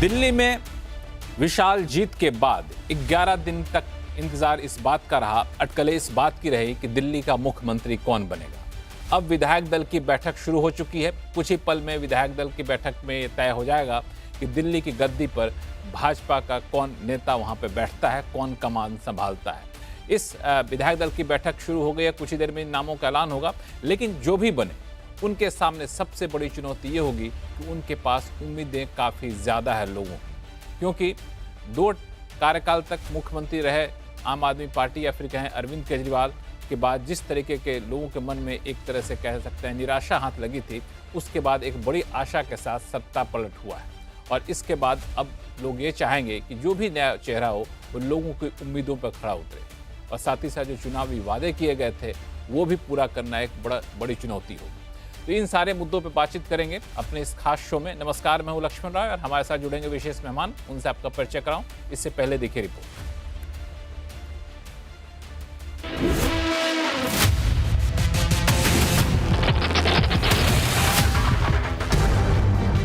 दिल्ली में विशाल जीत के बाद 11 दिन तक इंतजार इस बात का रहा, अटकलें इस बात की रही कि दिल्ली का मुख्यमंत्री कौन बनेगा। अब विधायक दल की बैठक शुरू हो चुकी है। कुछ ही पल में विधायक दल की बैठक में तय हो जाएगा कि दिल्ली की गद्दी पर भाजपा का कौन नेता वहां पर बैठता है, कौन कमान संभालता है। इस विधायक दल की बैठक शुरू हो गई है, कुछ ही देर में इन नामों का ऐलान होगा। लेकिन जो भी बने, उनके सामने सबसे बड़ी चुनौती ये होगी कि उनके पास उम्मीदें काफ़ी ज़्यादा है लोगों की, क्योंकि 2 कार्यकाल तक मुख्यमंत्री रहे आम आदमी पार्टी या फिर कहें अरविंद केजरीवाल के बाद जिस तरीके के लोगों के मन में एक तरह से कह सकते हैं निराशा हाथ लगी थी, उसके बाद एक बड़ी आशा के साथ सत्ता पलट हुआ है। और इसके बाद अब लोग ये चाहेंगे कि जो भी नया चेहरा हो वो लोगों की उम्मीदों पर खड़ा उतरे, और साथ ही साथ जो चुनावी वादे किए गए थे वो भी पूरा करना एक बड़ी चुनौती होगी। तो इन सारे मुद्दों पर बातचीत करेंगे अपने इस खास शो में। नमस्कार, मैं हूं लक्ष्मण राय और हमारे साथ जुड़ेंगे विशेष मेहमान। उनसे आपका परिचय कराऊं, इससे पहले देखिए रिपोर्ट।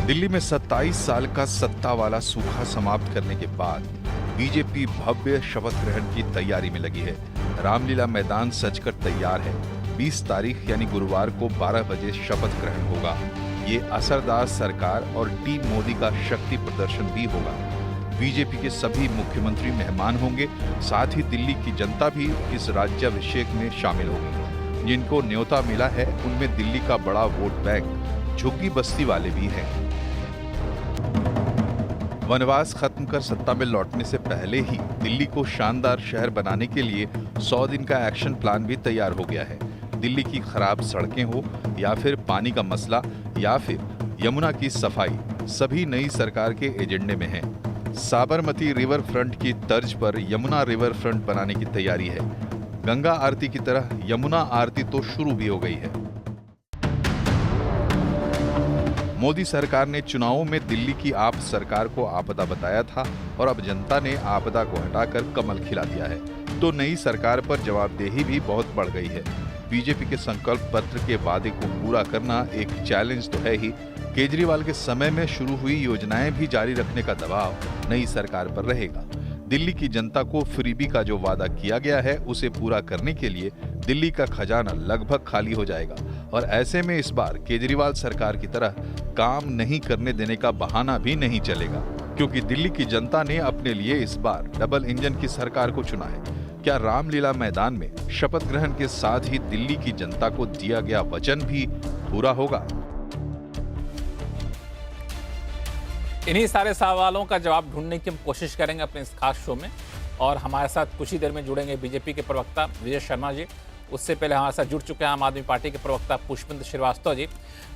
दिल्ली में 27 साल का सत्ता वाला सूखा समाप्त करने के बाद बीजेपी भव्य शपथ ग्रहण की तैयारी में लगी है। रामलीला मैदान सजकर तैयार है। 20 तारीख यानी गुरुवार को 12 बजे शपथ ग्रहण होगा। ये असरदार सरकार और टीम मोदी का शक्ति प्रदर्शन भी होगा। बीजेपी के सभी मुख्यमंत्री मेहमान होंगे, साथ ही दिल्ली की जनता भी इस राज्याभिषेक में शामिल होगी। जिनको न्योता मिला है उनमें दिल्ली का बड़ा वोट बैंक झुग्गी बस्ती वाले भी हैं। वनवास खत्म कर सत्ता में लौटने से पहले ही दिल्ली को शानदार शहर बनाने के लिए 100 दिन का एक्शन प्लान भी तैयार हो गया है। दिल्ली की खराब सड़कें हो या फिर पानी का मसला या फिर यमुना की सफाई, सभी नई सरकार के एजेंडे में है। साबरमती रिवर फ्रंट की तर्ज पर यमुना रिवर फ्रंट बनाने की तैयारी है। गंगा आरती की तरह यमुना आरती तो शुरू भी हो गई है। मोदी सरकार ने चुनावों में दिल्ली की आप सरकार को आपदा बताया था और अब जनता ने आपदा को हटाकर कमल खिला दिया है, तो नई सरकार पर जवाबदेही भी बहुत बढ़ गई है। बीजेपी के संकल्प पत्र के वादे को पूरा करना एक चैलेंज तो है ही, केजरीवाल के समय में शुरू हुई योजनाएं भी जारी रखने का दबाव नई सरकार पर रहेगा। दिल्ली की जनता को फ्रीबी का जो वादा किया गया है उसे पूरा करने के लिए दिल्ली का खजाना लगभग खाली हो जाएगा, और ऐसे में इस बार केजरीवाल सरकार की तरह काम नहीं करने देने का बहाना भी नहीं चलेगा, क्योंकि दिल्ली की जनता ने अपने लिए इस बार डबल इंजन की सरकार को चुना है। क्या रामलीला मैदान में शपथ ग्रहण के साथ ही दिल्ली की जनता को दिया गया वचन भी पूरा होगा? इन्हीं सारे सवालों का जवाब ढूंढने की हम कोशिश करेंगे अपने इस खास शो में, और हमारे साथ कुछ ही देर में जुड़ेंगे बीजेपी के प्रवक्ता विजय शर्मा जी। उससे पहले हमारे साथ जुड़ चुके हैं आम आदमी पार्टी के प्रवक्ता पुष्पेंद्र श्रीवास्तव जी।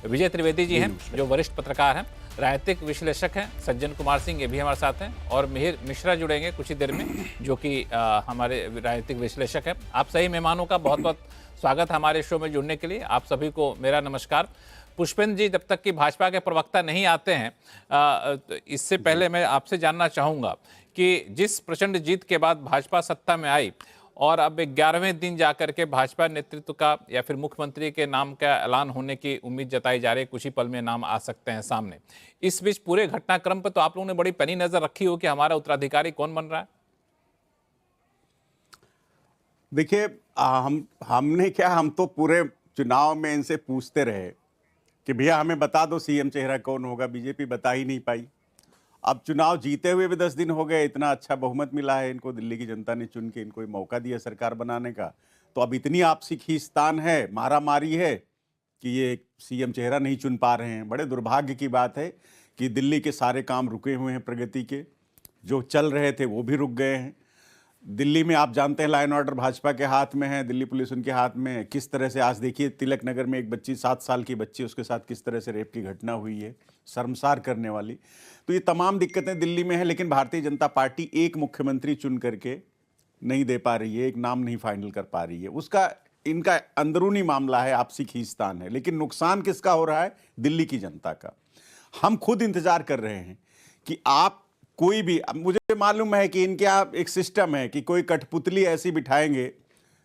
विजय त्रिवेदी जी हैं जो वरिष्ठ पत्रकार हैं, राजनीतिक विश्लेषक हैं। सज्जन कुमार सिंह ये भी हमारे साथ हैं, और मिहिर मिश्रा जुड़ेंगे कुछ ही देर में, जो कि हमारे राजनीतिक विश्लेषक हैं। आप सही मेहमानों का बहुत बहुत स्वागत है हमारे शो में जुड़ने के लिए। आप सभी को मेरा नमस्कार। पुष्पेंद्र जी, जब तक कि भाजपा के प्रवक्ता नहीं आते हैं, तो इससे पहले मैं आपसे जानना चाहूँगा कि जिस प्रचंड जीत के बाद भाजपा सत्ता में आई और अब 11वें दिन जाकर के भाजपा नेतृत्व का या फिर मुख्यमंत्री के नाम का ऐलान होने की उम्मीद जताई जा रही है, कुछ ही पल में नाम आ सकते हैं सामने। इस बीच पूरे घटनाक्रम पर तो आप लोगों ने बड़ी पैनी नजर रखी हो कि हमारा उत्तराधिकारी कौन बन रहा है। देखिए, हमने क्या, हम तो पूरे चुनाव में इनसे पूछते रहे कि भैया हमें बता दो सीएम चेहरा कौन होगा। बीजेपी बता ही नहीं पाई। अब चुनाव जीते हुए भी 10 दिन हो गए, इतना अच्छा बहुमत मिला है इनको, दिल्ली की जनता ने चुन के इनको मौका दिया सरकार बनाने का, तो अब इतनी आपसी खींचतान है, मारामारी है कि ये सीएम चेहरा नहीं चुन पा रहे हैं। बड़े दुर्भाग्य की बात है कि दिल्ली के सारे काम रुके हुए हैं, प्रगति के जो चल रहे थे वो भी रुक गए हैं। दिल्ली में आप जानते हैं लॉ एंड ऑर्डर भाजपा के हाथ में है, दिल्ली पुलिस उनके हाथ में है। किस तरह से आज देखिए तिलक नगर में एक बच्ची, 7 साल की बच्ची, उसके साथ किस तरह से रेप की घटना हुई है, शर्मसार करने वाली। तो ये तमाम दिक्कतें दिल्ली में है, लेकिन भारतीय जनता पार्टी एक मुख्यमंत्री चुन करके नहीं दे पा रही है, एक नाम नहीं फाइनल कर पा रही है। उसका इनका अंदरूनी मामला है, आपसी खींचतान है, लेकिन नुकसान किसका हो रहा है? दिल्ली की जनता का। हम खुद इंतजार कर रहे हैं कि आप कोई भी, मुझे मालूम है कि इनके यहाँ एक सिस्टम है कि कोई कठपुतली ऐसी बिठाएंगे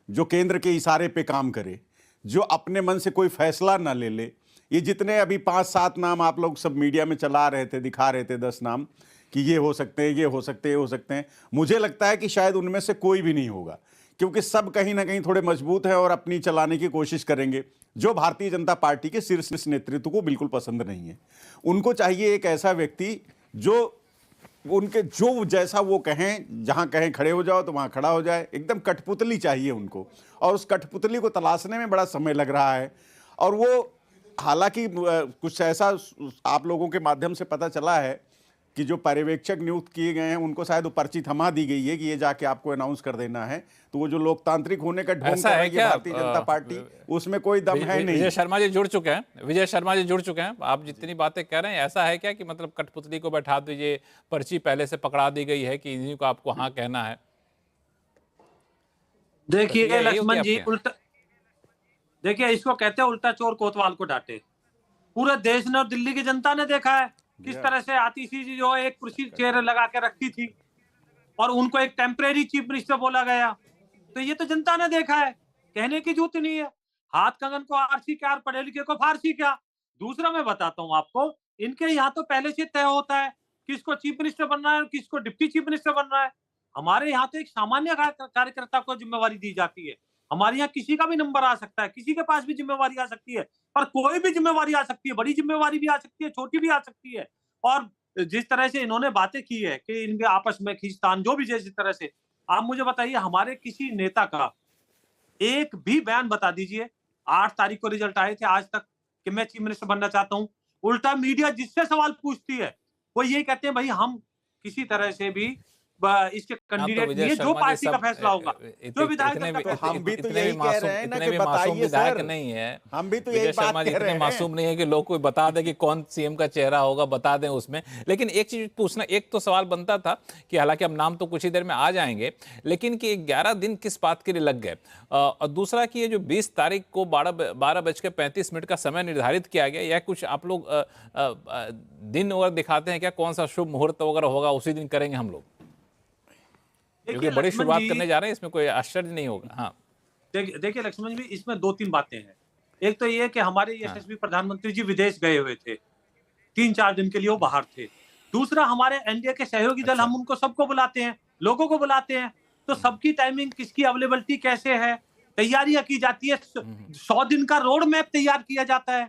जो केंद्र के इशारे पे काम करे, जो अपने मन से कोई फैसला ना ले ले। ये जितने अभी 5-7 नाम आप लोग सब मीडिया में चला रहे थे, दिखा रहे थे 10 नाम, कि ये हो सकते हैं, ये हो सकते हैं, ये हो सकते हैं। मुझे लगता है कि शायद उनमें से कोई भी नहीं होगा, क्योंकि सब कहीं ना कहीं थोड़े मजबूत हैं और अपनी चलाने की कोशिश करेंगे, जो भारतीय जनता पार्टी के शीर्ष नेतृत्व को बिल्कुल पसंद नहीं है। उनको चाहिए एक ऐसा व्यक्ति जो उनके जो जैसा वो कहें, जहां कहें खड़े हो जाओ तो वहां खड़ा हो जाए। एकदम कठपुतली चाहिए उनको, और उस कठपुतली को तलाशने में बड़ा समय लग रहा है। और वो हालांकि कुछ ऐसा आप लोगों के माध्यम से पता चला है कि जो पर्यवेक्षक नियुक्त किए गए हैं उनको शायद वो पर्ची थमा दी गई है कि ये जाके आपको अनाउंस कर देना है। तो वो जो लोकतांत्रिक होने का ढोंग कर रही है भारतीय जनता पार्टी, उसमें कोई दम है नहीं। विजय शर्मा जी जुड़ चुके हैं, विजय शर्मा जी जुड़ चुके हैं। आप जितनी बातें कह रहे हैं, ऐसा है क्या कि मतलब कठपुतली को बैठा दीजिए, पर्ची पहले से पकड़ा दी गई है कि इन्हीं को आपको हाँ कहना है? देखिए लक्ष्मण जी, उल्टा देखिए, इसको कहते हैं उल्टा चोर कोतवाल को डांटे। पूरे देश ने और दिल्ली की जनता ने देखा है किस तरह से आतिशी जी जो एक कुर्सी चेयर लगा के रखी थी और उनको एक टेम्परेरी चीफ मिनिस्टर बोला गया। तो ये तो जनता ने देखा है, कहने की जरूरत नहीं है। हाथ कंगन को आरसी क्या, पढ़े लिखे को फारसी क्या। दूसरा मैं बताता हूँ आपको, इनके यहाँ तो पहले से तय होता है किसको चीफ मिनिस्टर बनना है और किसको डिप्टी चीफ मिनिस्टर बनना है। हमारे यहाँ तो एक सामान्य कार्यकर्ता को जिम्मेवारी दी जाती है। हमारे यहाँ किसी का भी नंबर आ सकता है, किसी के पास भी जिम्मेवारी आ सकती है, और कोई भी जिम्मेवारी आ सकती है, बड़ी जिम्मेवारी भी आ सकती है, छोटी भी आ सकती है। और जिस तरह से इन्होंने बातें की है कि इनके आपस में खींचतान, जो भी जिस तरह से, आप मुझे बताइए हमारे किसी नेता का एक भी बयान बता दीजिए। 8 तारीख को रिजल्ट आए थे आज तक कि मैं चीफ मिनिस्टर बनना चाहता हूं। उल्टा मीडिया जिससे सवाल पूछती है वो यही कहते हैं भाई हम किसी तरह से भी इसके कैंडिडेट नहीं है, जो पार्टी का फैसला होगा, जो विधायक। हम भी तो यही कह रहे हैं ना कि बताइए सर, नहीं है, हम भी तो यही बात कह रहे हैं। मासूम नहीं है कि लोग कोई बता दे कि कौन सीएम का चेहरा होगा, बता दें उसमें। लेकिन एक चीज पूछना, एक तो सवाल बनता था कि हालांकि हम नाम तो कुछ ही देर में आ जाएंगे, लेकिन कि 11 दिन किस बात के लिए लग गए। और दूसरा कि ये जो 20 तारीख को 12:35 का समय निर्धारित किया गया, या कुछ आप लोग दिन वगैरह दिखाते हैं क्या, कौन सा शुभ मुहूर्त वगैरह होगा उसी दिन करेंगे हम लोग? क्योंकि बड़ी शुरुआत करने जा रहे हैं, इसमें कोई आश्चर्य नहीं होगा। हाँ देखिए लक्ष्मण जी, इसमें 2-3 बातें हैं। एक तो ये कि हमारे यशस्वी प्रधानमंत्री जी विदेश गए हुए थे, 3-4 दिन के लिए वो बाहर थे। दूसरा, हमारे एनडीए के सहयोगी दल, हम उनको सबको बुलाते हैं, लोगों को बुलाते हैं, तो सबकी टाइमिंग, किसकी अवेलेबिलिटी कैसे है, तैयारियां की जाती है। 100 दिन का रोड मैप तैयार किया जाता है,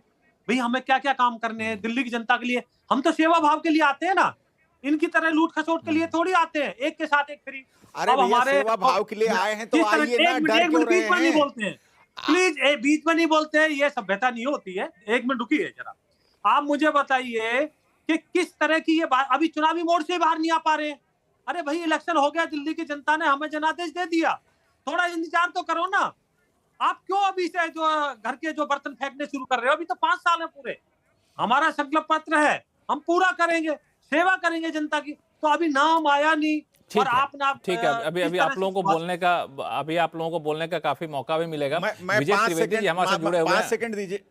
भाई हमें क्या क्या काम करने हैं दिल्ली की जनता के लिए। हम तो सेवा भाव के लिए आते हैं ना, इनकी तरह लूट खसोट के लिए थोड़ी आते हैं, एक के साथ एक फ्री। अरे भैया, सेवा भाव के लिए आए हैं तो आइए ना, डर क्यों रहे हैं? नहीं बोलते हैं प्लीज, बीच में नहीं बोलते हैं, ये सभ्यता नहीं होती है। एक मिनट रुकिए जरा, आप मुझे बताइए कि किस तरह की ये बात, अभी चुनावी मोड से बाहर नहीं आ पा रहे हैं। अरे भाई इलेक्शन हो गया, दिल्ली की जनता ने हमें जनादेश दे दिया, थोड़ा इंतजार तो करो ना। आप क्यों अभी से जो घर के जो बर्तन फेंकने शुरू कर रहे हो? अभी तो 5 साल है पूरे, हमारा संकल्प पत्र है, हम पूरा करेंगे, सेवा करेंगे जनता की। तो अभी नाम आया नहीं, और आप ना, ठीक है, अभी आप लोगों को बोलने का काफी मौका भी मिलेगा। विजय त्रिवेदी जी हमारे साथ जुड़े हुए हैं। 5 सेकंड दीजिए,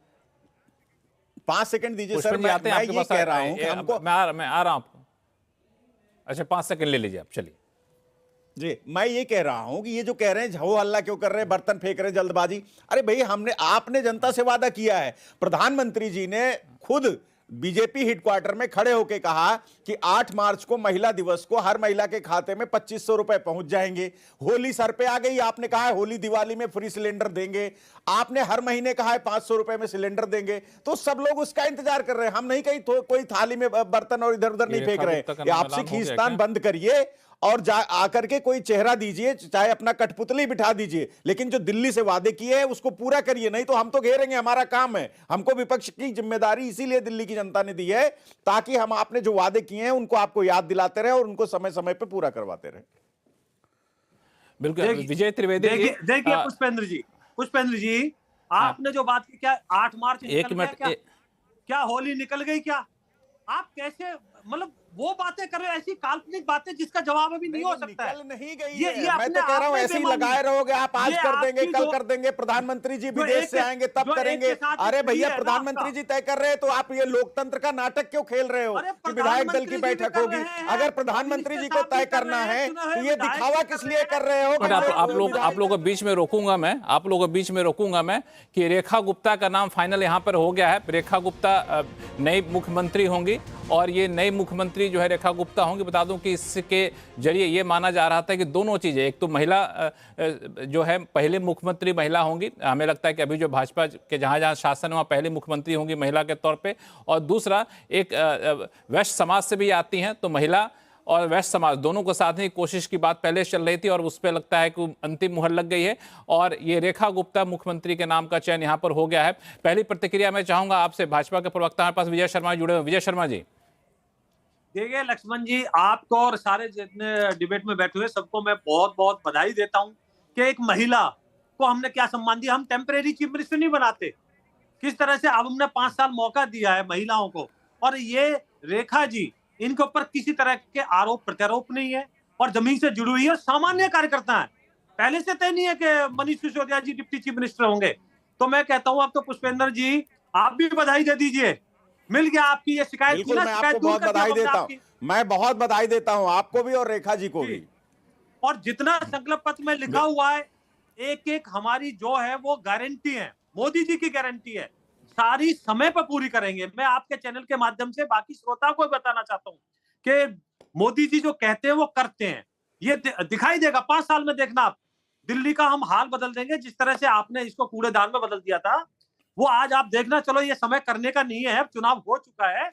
5 सेकंड दीजिए सर। मैं ये कह रहा हूं कि हमको, मैं आ रहा हूं आपको। अच्छा 5 सेकंड ले लीजिए आप, चलिए जी। मैं ये कह रहा हूं कि ये जो कह रहे हैं हो हल्ला क्यों कर रहे हैं, बर्तन फेंक रहे हैं, जल्दबाजी। अरे भाई, आपने जनता से वादा किया है, प्रधानमंत्री जी ने खुद बीजेपी हेडक्वार्टर में खड़े होकर कहा कि 8 मार्च को महिला दिवस को हर महिला के खाते में 2500 रुपए पहुंच जाएंगे। होली सर पे आ गई, आपने कहा है होली दिवाली में फ्री सिलेंडर देंगे। आपने हर महीने कहा है 500 रुपए में सिलेंडर देंगे। तो सब लोग उसका इंतजार कर रहे हैं। हम नहीं कहीं कोई थाली में बर्तन और इधर उधर नहीं फेंक रहे हैं। आपसी खींचतान बंद करिए और आकर के कोई चेहरा दीजिए, चाहे अपना कठपुतली बिठा दीजिए, लेकिन जो दिल्ली से वादे किए हैं उसको पूरा करिए, नहीं तो हम तो घेरेंगे। हमारा काम है, हमको विपक्ष की जिम्मेदारी इसीलिए दिल्ली की जनता ने दी है, ताकि हम आपने जो वादे किए हैं उनको आपको याद दिलाते रहे और उनको समय समय पे पूरा करवाते रहे। बिल्कुल। विजय त्रिवेदी, देखिए पुष्पेंद्र जी, आपने जो बात की, क्या 8 मार्च एक मिनट, क्या होली निकल गई क्या? आप कैसे, मतलब वो बातें कर रहे हो, ऐसी काल्पनिक बातें जिसका जवाब अभी नहीं हो सकता है। नहीं गई है। मैं तो कह रहा हूं ऐसे ही लगाए रहोगे आप, आज कर देंगे, कल कर देंगे, प्रधानमंत्री जी विदेश से आएंगे तब करेंगे। अरे भैया, प्रधानमंत्री जी तय कर रहे हैं तो आप ये लोकतंत्र का नाटक क्यों खेल रहे हो कि विधायक दल की बैठक होगी? अगर प्रधानमंत्री जी को तय करना है तो ये दिखावा किस लिए कर रहे हो? आप लोगों को बीच में रोकूंगा मैं, आप लोगों को बीच में रोकूंगा मैं कि रेखा गुप्ता का नाम फाइनल यहां पर हो गया है। रेखा गुप्ता नई मुख्यमंत्री होंगी और ये नई मुख्यमंत्री मंत्री जो है रेखा गुप्ता होंगी। बता दूं कि इसके जरिए ये माना जा रहा था कि दोनों चीज़ें, एक तो महिला जो है पहले मुख्यमंत्री महिला होंगी, हमें लगता है कि अभी जो भाजपा के जहाँ जहाँ शासन है वहाँ पहले मुख्यमंत्री होंगी महिला के तौर पे, और दूसरा एक वैश्य समाज से भी आती हैं, तो महिला और वैश्य समाज दोनों को साधने की कोशिश की बात पहले चल रही थी और उस पर लगता है कि अंतिम मुहर लग गई है और ये रेखा गुप्ता मुख्यमंत्री के नाम का चयन यहाँ पर हो गया है। पहली प्रतिक्रिया मैं चाहूंगा आपसे, भाजपा के प्रवक्ता हमारे पास विजय शर्मा जुड़े हुए। विजय शर्मा जी। देखिए लक्ष्मण जी, आपको और सारे जितने डिबेट में बैठे हुए सबको मैं बहुत बहुत बधाई देता हूं कि एक महिला को हमने क्या सम्मान दिया। हम टेम्परेरी चीफ मिनिस्टर नहीं बनाते, किस तरह से अब हमने 5 साल मौका दिया है महिलाओं को। और ये रेखा जी, इनके ऊपर किसी तरह के आरोप प्रत्यारोप नहीं है और जमीन से जुड़ी हुई है, सामान्य कार्यकर्ता है। पहले से तय नहीं है कि मनीष सिसोदिया जी डिप्टी चीफ मिनिस्टर होंगे। तो मैं कहता हूं अब तो पुष्पेंद्र जी आप भी बधाई दे दीजिए, मिल गया आपकी ये शिकायत थी ना, मैं शिकायत आपको दूर बहुत कर दिया बधाई हमने देता आपकी। हूं, मैं बहुत बधाई देता हूं आपको भी और रेखा जी को भी। और जितना संकल्प पत्र में लिखा हुआ है, एक एक हमारी जो है वो गारंटी है, मोदी जी की गारंटी है, सारी समय पर पूरी करेंगे। मैं आपके चैनल के माध्यम से बाकी श्रोताओं को बताना चाहता हूं कि मोदी जी जो कहते हैं वो करते हैं। ये दिखाई देगा 5 साल में, देखना आप, दिल्ली का हम हाल बदल देंगे। जिस तरह से आपने इसको कूड़ेदान में बदल दिया था, वो आज आप देखना। चलो ये समय करने का नहीं है, चुनाव हो चुका है।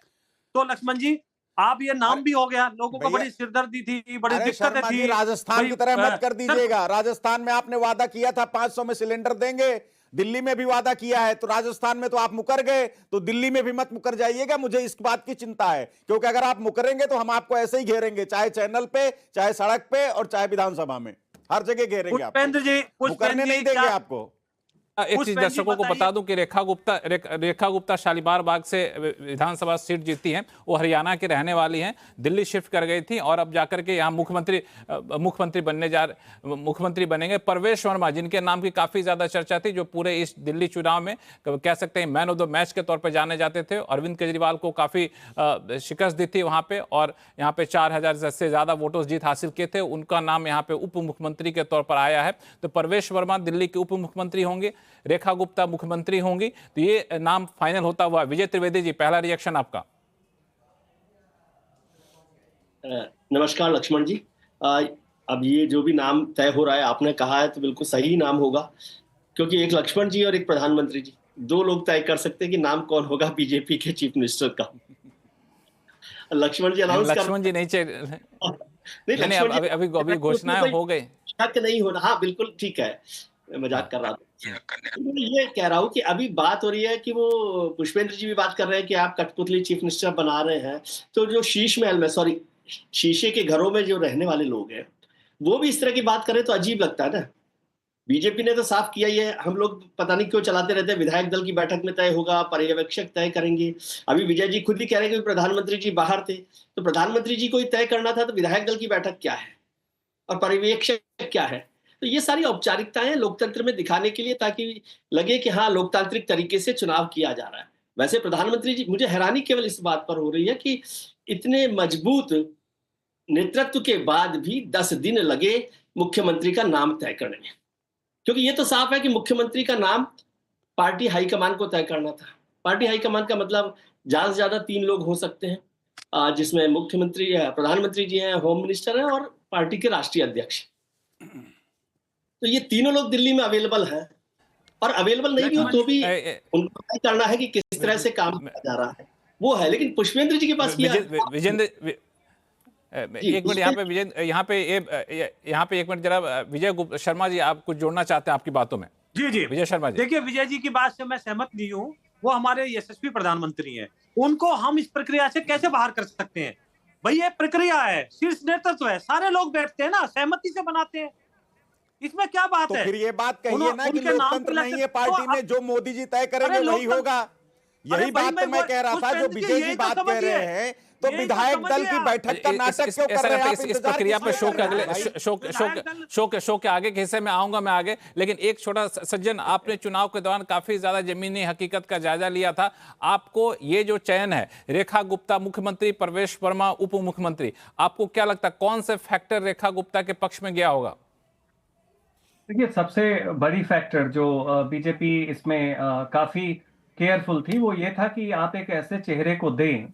तो लक्ष्मण जी, आप ये नाम भी हो गया, लोगों को बड़ी सिरदर्दी थी, बड़ी दिक्कतें थी। राजस्थान की तरह मत कर दीजिएगा। राजस्थान में आपने वादा किया था 500 में सिलेंडर देंगे, दिल्ली में भी वादा किया है, तो राजस्थान में तो आप मुकर गए, तो दिल्ली में भी मत मुकर जाइएगा। मुझे इस बात की चिंता है, क्योंकि अगर आप मुकरेंगे तो हम आपको ऐसे ही घेरेंगे, चाहे चैनल पे, चाहे सड़क पे और चाहे विधानसभा में, हर जगह घेरेंगे। पुष्पेंद्र जी, मुकरने नहीं देंगे आपको। एक चीज दर्शकों को बता दूं कि रेखा गुप्ता शालीमार बाग से विधानसभा सीट जीती हैं। वो हरियाणा की रहने वाली हैं, दिल्ली शिफ्ट कर गई थी और अब जाकर के यहाँ मुख्यमंत्री बनेंगे। परवेश वर्मा, जिनके नाम की काफी ज्यादा चर्चा थी, जो पूरे इस दिल्ली चुनाव में कह सकते हैं मैन ऑफ द मैच के तौर पर जाने जाते थे, अरविंद केजरीवाल को काफी शिकस्त दी थी वहां पे और यहाँ पे 4000 से ज्यादा वोटों जीत हासिल किए थे। उनका नाम यहाँ पे उप मुख्यमंत्री के तौर पर आया है। तो परवेश वर्मा दिल्ली के उप मुख्यमंत्री होंगे, रेखा गुप्ता मुख्यमंत्री होंगी, तो ये नाम फाइनल होता हुआ। विजय त्रिवेदी जी, पहला रिएक्शन आपका। नमस्कार लक्ष्मण जी। अब ये जो भी नाम तय हो रहा है, आपने कहा है तो बिल्कुल सही नाम होगा, क्योंकि एक लक्ष्मण जी और एक प्रधानमंत्री जी, 2 लोग तय कर सकते हैं कि नाम कौन होगा बीजेपी के चीफ मिनिस्टर का। लक्ष्मण जी अनाउंस कर, लक्ष्मण जी नहीं अभी घोषणाएं हो गई, शक नहीं होना। हाँ बिल्कुल ठीक है, मजाक कर रहा था। ये कह रहा हूँ कि अभी बात हो रही है कि वो पुष्पेंद्र जी भी बात कर रहे हैं कि आप कठपुतली चीफ मिनिस्टर बना रहे हैं, तो जो शीश महल में, सॉरी, शीशे के घरों में जो रहने वाले लोग हैं वो भी इस तरह की बात करें तो अजीब लगता है ना। बीजेपी ने तो साफ किया ही है, हम लोग पता नहीं क्यों चलाते रहते हैं, विधायक दल की बैठक में तय होगा, पर्यवेक्षक तय करेंगे। अभी विजय जी खुद ही कह रहे हैं कि प्रधानमंत्री जी बाहर थे, तो प्रधानमंत्री जी को ही तय करना था, तो विधायक दल की बैठक क्या है और पर्यवेक्षक क्या है। तो ये सारी औपचारिकताएं लोकतंत्र में दिखाने के लिए, ताकि लगे कि हाँ लोकतांत्रिक तरीके से चुनाव किया जा रहा है। वैसे प्रधानमंत्री जी, मुझे हैरानी केवल इस बात पर हो रही है कि इतने मजबूत नेतृत्व के बाद भी 10 दिन लगे मुख्यमंत्री का नाम तय करने में, क्योंकि ये तो साफ है कि मुख्यमंत्री का नाम पार्टी हाईकमान को तय करना था। पार्टी हाईकमान का मतलब ज्यादा से ज्यादा 3 लोग हो सकते हैं, जिसमें मुख्यमंत्री, प्रधानमंत्री जी हैं, होम मिनिस्टर हैं और पार्टी के राष्ट्रीय अध्यक्ष। तो ये तीनों लोग दिल्ली में अवेलेबल हैं, और अवेलेबल नहीं भी हो तो भी उनको तय करना है कि किस तरह से काम किया जा रहा है, वो है। लेकिन पुष्पेंद्र जी के पास विजेंद्र, एक मिनट यहाँ पे एक मिनट जरा, विजय शर्मा जी आप कुछ जोड़ना चाहते हैं आपकी बातों में? जी विजय शर्मा जी। देखिए, विजय जी की बात से मैं सहमत नहीं हूँ। वो हमारे यशस्वी प्रधानमंत्री हैं, उनको हम इस प्रक्रिया से कैसे बाहर कर सकते हैं? भाई ये प्रक्रिया है, शीर्ष नेतृत्व है, सारे लोग बैठते हैं ना, सहमति से बनाते हैं, इसमें क्या बात है? तो फिर ये बात कहिए ना कि लोकतंत्र नहीं है पार्टी में, जो मोदी जी तय करेंगे वही होगा। यही बात तो मैं कह रहा था, जो विजय जी बात कह रहे हैं, तो विधायक दल की बैठक का नाटक क्यों कर रहे हैं? इस प्रक्रिया पे शो के आगे के हिस्से में आऊंगा मैं आगे, लेकिन एक छोटा सज्जन, आपने चुनाव के दौरान काफी ज्यादा जमीनी हकीकत का जायजा लिया था। आपको ये जो चयन है, रेखा गुप्ता मुख्यमंत्री, परवेश वर्मा उप मुख्यमंत्री, आपको क्या लगता है कौन से फैक्टर रेखा गुप्ता के पक्ष में गया होगा? देखिए, सबसे बड़ी फैक्टर जो बीजेपी इसमें काफी केयरफुल थी, वो ये था कि आप एक ऐसे चेहरे को दें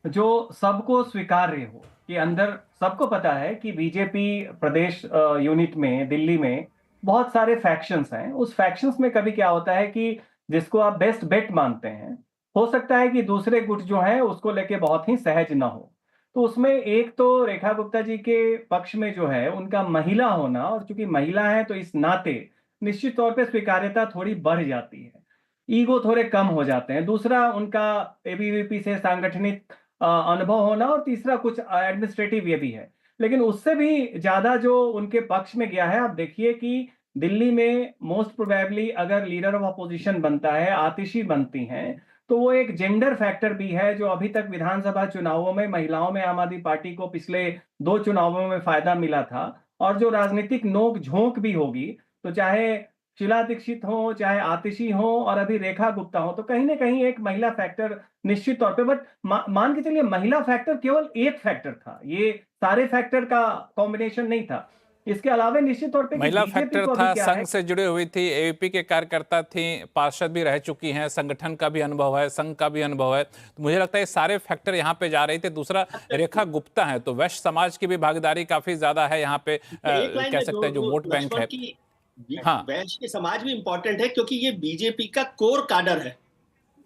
जो सबको स्वीकार्य हो, कि अंदर सबको पता है कि बीजेपी प्रदेश यूनिट में दिल्ली में बहुत सारे फैक्शंस हैं। उस फैक्शंस में कभी क्या होता है कि जिसको आप बेस्ट बेट मानते हैं, हो सकता है कि दूसरे गुट जो है उसको लेके बहुत ही सहज ना हो। तो उसमें एक तो रेखा गुप्ता जी के पक्ष में जो है उनका महिला होना, और चूंकि महिला है तो इस नाते निश्चित तौर पे स्वीकार्यता थोड़ी बढ़ जाती है, ईगो थोड़े कम हो जाते हैं। दूसरा, उनका एबीवीपी से सांगठनिक अनुभव होना, और तीसरा कुछ एडमिनिस्ट्रेटिव ये भी है। लेकिन उससे भी ज्यादा जो उनके पक्ष में गया है, आप देखिए कि दिल्ली में मोस्ट प्रोबेबली अगर लीडर ऑफ अपोजिशन बनता है, आतिशी बनती हैं, तो वो एक जेंडर फैक्टर भी है जो अभी तक विधानसभा चुनावों में महिलाओं में आम आदमी पार्टी को पिछले 2 चुनावों में फायदा मिला था। और जो राजनीतिक नोक झोंक भी होगी, तो चाहे शीला दीक्षित हो, चाहे आतिशी हो, और अभी रेखा गुप्ता हो, तो कहीं ना कहीं एक महिला फैक्टर निश्चित तौर पे, बट मान के चलिए महिला फैक्टर केवल एक फैक्टर था, ये सारे फैक्टर का कॉम्बिनेशन नहीं था। इसके अलावा निश्चित तौर पे कि महिला बीजेपी फैक्टर को अभी था, क्या संघ है, से जुड़ी हुई थी, एबीपी के कार्यकर्ता थी, पार्षद भी रह चुकी हैं, संगठन का भी अनुभव है, संघ का भी अनुभव है। तो मुझे लगता है ये सारे फैक्टर यहाँ पे जा रहे थे। दूसरा, रेखा गुप्ता है तो वैश्य समाज की भी भागीदारी काफी ज्यादा है यहाँ पे, एक लाइन कह में सकते हैं जो वोट बैंक लक्ष्मण है। की हाँ वैश्य समाज भी इंपॉर्टेंट है, क्योंकि ये बीजेपी का कोर काडर है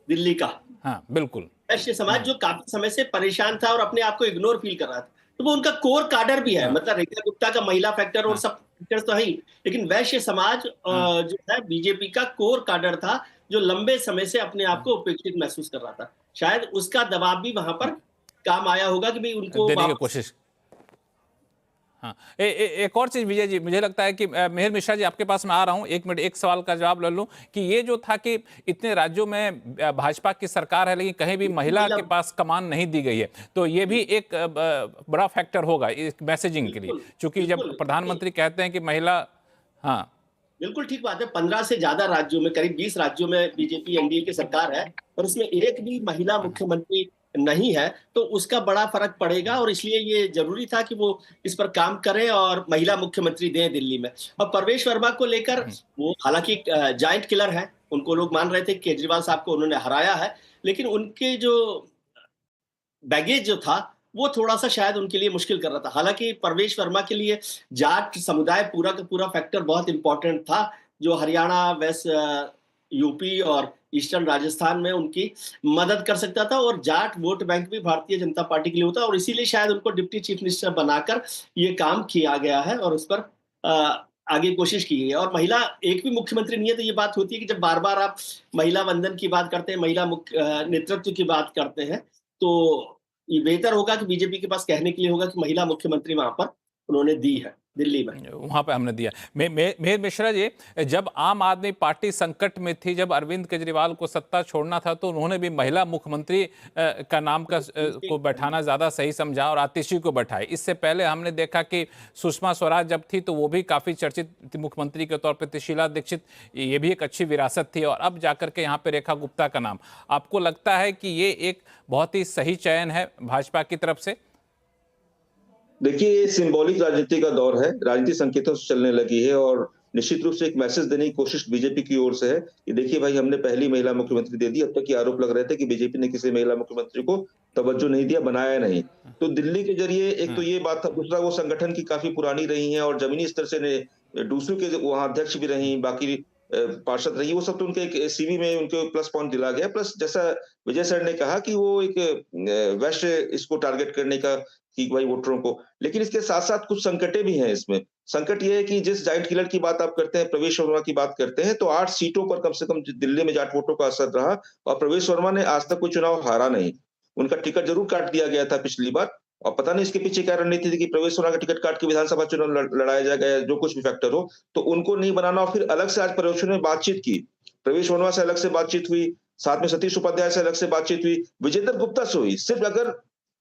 दिल्ली का। हाँ बिल्कुल। वैश्य समाज जो काफी समय से परेशान था और अपने आप को इग्नोर फील कर रहा था, तो वो उनका कोर काडर भी है। हाँ। मतलब रेखा गुप्ता का महिला फैक्टर और हाँ। सब फैक्टर्स तो है ही, लेकिन वैश्य समाज हाँ। जो है बीजेपी का कोर काडर था, जो लंबे समय से अपने आप को उपेक्षित महसूस कर रहा था। शायद उसका दबाव भी वहां पर काम आया होगा कि भाई उनको देने की वापस। कोशिश। हाँ, एक और चीज विजय जी, मुझे लगता है कि मेहर मिश्रा जी आपके पास मैं आ रहा हूं, एक मिनट एक सवाल का जवाब ले लूं कि ये जो था कि इतने राज्यों में भाजपा की सरकार है लेकिन कहीं भी महिला के पास कमान नहीं दी गई है, तो ये भी एक बड़ा फैक्टर होगा इस मैसेजिंग के लिए, क्योंकि जब बिल्कुल। प्रधानमंत्री कहते हैं कि महिला। हाँ बिल्कुल ठीक बात है। 15 से ज्यादा राज्यों में, करीब 20 राज्यों में बीजेपी एनडीए की सरकार है, और उसमें एक भी महिला मुख्यमंत्री नहीं है, तो उसका बड़ा फर्क पड़ेगा। और इसलिए ये जरूरी था कि वो इस पर काम करें और महिला मुख्यमंत्री दें दिल्ली में। और परवेश वर्मा को लेकर, वो हालांकि जायंट किलर है, उनको लोग मान रहे थे कि केजरीवाल साहब को उन्होंने हराया है, लेकिन उनके जो बैगेज जो था वो थोड़ा सा शायद उनके लिए मुश्किल कर रहा था। हालांकि परवेश वर्मा के लिए जाट समुदाय पूरा का पूरा फैक्टर बहुत इंपॉर्टेंट था, जो हरियाणा, वेस्ट यूपी और ईस्टर्न राजस्थान में उनकी मदद कर सकता था। और जाट वोट बैंक भी भारतीय जनता पार्टी के लिए होता, और इसीलिए शायद उनको डिप्टी चीफ मिनिस्टर बनाकर ये काम किया गया है और उस पर आगे कोशिश की गई है। और महिला एक भी मुख्यमंत्री नहीं है, तो ये बात होती है कि जब बार बार आप महिला वंदन की बात करते हैं, महिला नेतृत्व की बात करते हैं, तो ये बेहतर होगा कि बीजेपी के पास कहने के लिए होगा कि महिला मुख्यमंत्री वहां पर उन्होंने दी है दिल्ली में। वहां पे हमने दिया। मेहर मिश्रा जी, जब आम आदमी पार्टी संकट में थी, जब अरविंद केजरीवाल को सत्ता छोड़ना था, तो उन्होंने भी महिला मुख्यमंत्री का नाम को बैठाना ज्यादा सही समझा और आतिशी को बैठाए। इससे पहले हमने देखा कि सुषमा स्वराज जब थी तो वो भी काफी चर्चित मुख्यमंत्री के तौर पर थी, शीला दीक्षित, ये भी एक अच्छी विरासत थी, और अब जाकर के यहाँ पे रेखा गुप्ता का नाम। आपको लगता है कि ये एक बहुत ही सही चयन है भाजपा की तरफ से? देखिए, ये सिंबॉलिक राजनीति का दौर है, राजनीति संकेतों से चलने लगी है, और निश्चित रूप से एक मैसेज देने की कोशिश बीजेपी की ओर से है कि देखिए भाई, हमने पहली महिला मुख्यमंत्री दे दी। अब तक ये आरोप लग रहे थे कि बीजेपी ने किसी महिला मुख्यमंत्री को तवज्जो नहीं दिया, बनाया नहीं। तो दिल्ली के जरिए एक तो ये बात था, दूसरा वो संगठन की काफी पुरानी रही है और जमीनी स्तर से दूसरों के वहां अध्यक्ष भी रही, बाकी पार्षद रही, वो सब तो उनके सीवी में उनको प्लस पॉइंट दिला गया। प्लस जैसा विजय सर ने कहा कि वो एक वैश्य इसको टारगेट करने का कि भाई वोटरों को, लेकिन इसके साथ साथ कुछ संकटें भी हैं इसमें। संकट ये है कि जिस जाट किलर की बात आप करते हैं, प्रवेश वर्मा की बात करते हैं, तो 8 सीटों पर कम से कम दिल्ली में जाट वोटों का असर रहा, और प्रवेश वर्मा ने आज तक कोई चुनाव हारा नहीं। उनका टिकट जरूर काट दिया गया था पिछली बार, और पता नहीं इसके पीछे क्या रणनीति थी कि प्रवेश वर्मा का टिकट काट के विधानसभा चुनाव लड़ाया जाएगा, जो कुछ भी फैक्टर हो, तो उनको नहीं बनाना। और फिर अलग से आज परोक्षण में बातचीत की, प्रवेश वर्मा से अलग से बातचीत हुई, साथ में सतीश उपाध्याय से अलग से बातचीत हुई, विजेंद्र गुप्ता से हुई। सिर्फ अगर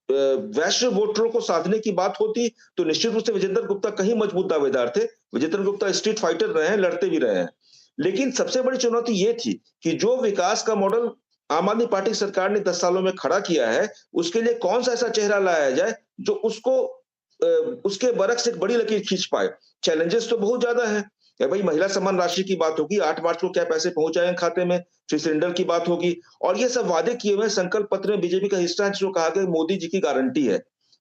वैश्य वोटरों को साधने की बात होती तो निश्चित रूप से विजेंद्र गुप्ता कहीं मजबूत दावेदार थे। विजेंद्र गुप्ता स्ट्रीट फाइटर रहे हैं, लड़ते भी रहे हैं, लेकिन सबसे बड़ी चुनौती ये थी कि जो विकास का मॉडल आम आदमी पार्टी सरकार ने 10 सालों में खड़ा किया है, उसके लिए कौन सा ऐसा चेहरा लाया जाए जो उसको उसके बरक से एक बड़ी लकीर खींच पाए। चैलेंजेस तो बहुत ज्यादा है, या भाई महिला सम्मान राशि की बात होगी, 8 मार्च को क्या पैसे पहुंच जाएंगे खाते में, फ्री सिलेंडर की बात होगी, और ये सब वादे किए हुए संकल्प पत्र में बीजेपी का हिस्सा है, जो कहा गया मोदी जी की गारंटी है।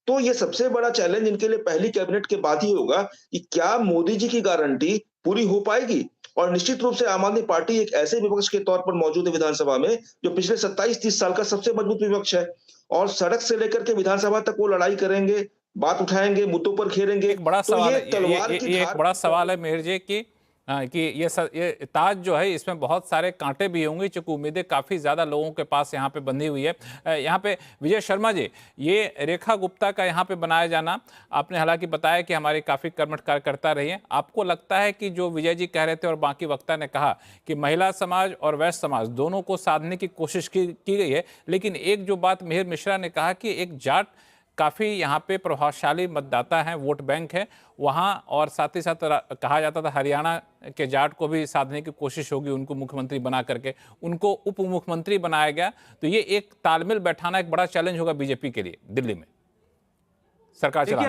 तो ये सबसे बड़ा चैलेंज इनके लिए पहली कैबिनेट के बाद ही होगा कि क्या मोदी जी की गारंटी पूरी हो पाएगी। और निश्चित रूप से आम आदमी पार्टी एक ऐसे विपक्ष के तौर पर मौजूद है विधानसभा में जो पिछले 27-30 साल का सबसे मजबूत विपक्ष है, और सड़क से लेकर के विधानसभा तक वो लड़ाई करेंगे, बात उठाएंगे, मुद्दों पर घेरेंगे। एक बड़ा तो सवाल ये है, तलवार की ये एक धार बड़ा सवाल है मेहर जी कि ये ताज जो है इसमें बहुत सारे कांटे भी होंगे, चूंकि उम्मीदें काफ़ी ज़्यादा लोगों के पास यहाँ पे बंधी हुई है। यहाँ पे विजय शर्मा जी, ये रेखा गुप्ता का यहाँ पे बनाया जाना, आपने हालांकि बताया कि हमारी काफ़ी कर्मठ कार्यकर्ता रही है, आपको लगता है कि जो विजय जी कह रहे थे और बाकी वक्ता ने कहा कि महिला समाज और वैश्य समाज दोनों को साधने की कोशिश की गई है, लेकिन एक जो बात मिहिर मिश्रा ने कहा कि एक जाट काफ़ी यहाँ पे प्रभावशाली मतदाता हैं, वोट बैंक है वहाँ, और साथ ही साथ कहा जाता था हरियाणा के जाट को भी साधने की कोशिश होगी, उनको मुख्यमंत्री बना करके उनको उप मुख्यमंत्री बनाया गया। तो ये एक तालमेल बैठाना एक बड़ा चैलेंज होगा बीजेपी के लिए दिल्ली में सरकार चलाने।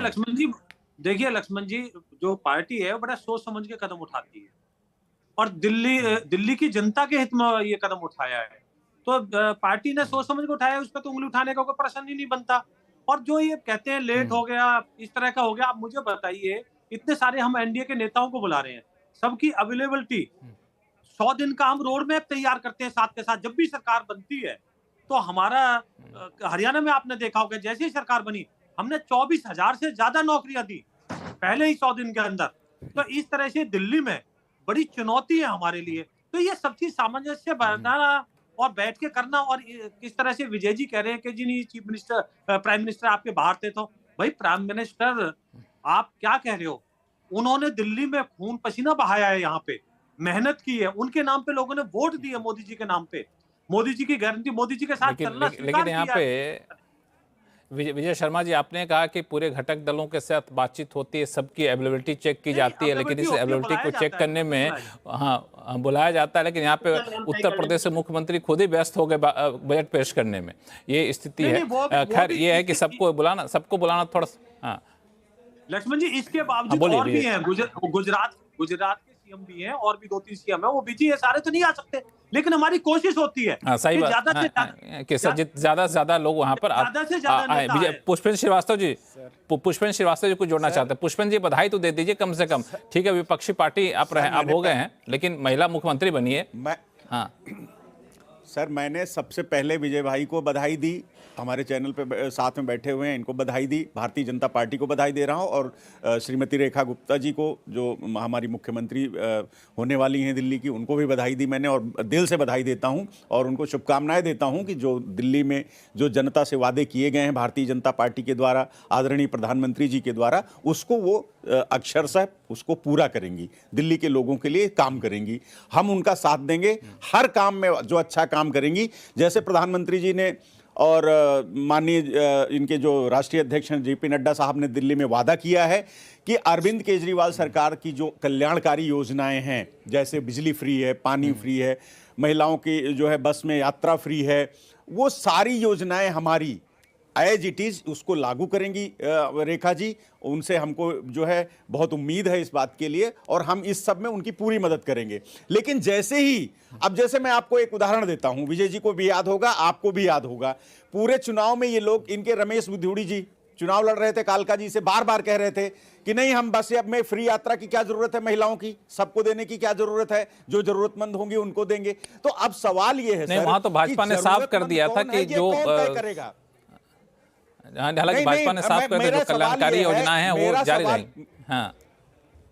देखिए लक्ष्मण जी, जो पार्टी है वो बड़ा सोच समझ के कदम उठाती है, और दिल्ली की जनता के हित में ये कदम उठाया है, तो पार्टी ने सोच समझ के उठाया, उस पर तो उंगली उठाने का कोई प्रश्न ही नहीं बनता। और जो ये कहते हैं लेट हो गया, इस तरह का हो गया, आप मुझे बताइए, इतने सारे हम एनडीए के नेताओं को बुला रहे हैं, सबकी अवेलेबिलिटी 100 दिन का हम रोड मैप तैयार करते हैं साथ के साथ। जब भी सरकार बनती है तो हमारा हरियाणा में आपने देखा होगा, जैसे ही सरकार बनी हमने 24,000 से ज्यादा नौकरियां दी पहले ही 100 दिन के अंदर। तो इस तरह से दिल्ली में बड़ी चुनौती है हमारे लिए। तो ये सब चीज सामंजस्य बनाना और बैठ के करना, और किस तरह से विजय जी कह रहे हैं कि जी नहीं चीफ मिनिस्टर प्राइम मिनिस्टर आपके बाहर थे, तो भाई प्राइम मिनिस्टर आप क्या कह रहे हो? उन्होंने दिल्ली में खून पसीना बहाया है, यहाँ पे मेहनत की है, उनके नाम पे लोगों ने वोट दिए, मोदी जी के नाम पे, मोदी जी की गारंटी, मोदी जी के साथ चलना लेकिन यहाँ पे विजय शर्मा जी, आपने कहा कि पूरे घटक दलों के साथ बातचीत होती है, सबकी अवेलेबिलिटी चेक की जाती है, लेकिन इस अवेलेबिलिटी को चेक करने में हाँ बुलाया जाता है, लेकिन यहाँ पे उत्तर प्रदेश से मुख्यमंत्री खुद ही व्यस्त हो गए बजट पेश करने में, ये स्थिति है। खैर ये है कि सबको बुलाना थोड़ा हाँ लक्ष्मण जी, इसके बावजूद और भी हैं, गुजरात के सीएम भी हैं, और भी 2-3 सीएम है, वो बिजी है, सारे तो नहीं आ सकते, लेकिन हमारी कोशिश होती है सही बात ज्यादा से ज्यादा लोग वहां पर आए। पुष्पेंद्र श्रीवास्तव जी को जोड़ना चाहते हैं। पुष्पेंद्र जी, बधाई तो दे दीजिए कम से कम, ठीक है विपक्षी पार्टी आप हो गए हैं, लेकिन महिला मुख्यमंत्री बनी है। हाँ सर, मैंने सबसे पहले विजय भाई को बधाई दी, हमारे चैनल पे साथ में बैठे हुए हैं, इनको बधाई दी, भारतीय जनता पार्टी को बधाई दे रहा हूं, और श्रीमती रेखा गुप्ता जी को जो हमारी मुख्यमंत्री होने वाली हैं दिल्ली की, उनको भी बधाई दी मैंने, और दिल से बधाई देता हूं और उनको शुभकामनाएं देता हूं कि जो दिल्ली में जो जनता से वादे किए गए हैं भारतीय जनता पार्टी के द्वारा, आदरणीय प्रधानमंत्री जी के द्वारा, उसको वो अक्षरशः उसको पूरा करेंगी, दिल्ली के लोगों के लिए काम करेंगी। हम उनका साथ देंगे, हर काम में जो अच्छा काम करेंगी। जैसे प्रधानमंत्री जी ने और माननीय इनके जो राष्ट्रीय अध्यक्ष हैं जेपी नड्डा साहब ने दिल्ली में वादा किया है कि अरविंद केजरीवाल सरकार की जो कल्याणकारी योजनाएं हैं, जैसे बिजली फ्री है, पानी फ्री है, महिलाओं की जो है बस में यात्रा फ्री है, वो सारी योजनाएं हमारी एज इट इज उसको लागू करेंगी रेखा जी। उनसे हमको जो है बहुत उम्मीद है इस बात के लिए, और हम इस सब में उनकी पूरी मदद करेंगे। लेकिन जैसे ही अब जैसे मैं आपको एक उदाहरण देता हूं, विजय जी को भी याद होगा, आपको भी याद होगा, पूरे चुनाव में ये लोग, इनके रमेश बुद्धूड़ी जी चुनाव लड़ रहे थे, कालका जी से बार बार कह रहे थे कि नहीं, हम बस अब में फ्री यात्रा की क्या जरूरत है, महिलाओं की सबको देने की क्या जरूरत है, जो जरूरतमंद होंगी उनको देंगे। तो अब सवाल ये है वहां तो भाजपा ने साफ कर दिया था कि जो करेगा, हालांकि भाजपा ने साफ कर दिया जो कल्याणकारी योजनाएं हैं वो जारी रहेंगी। हाँ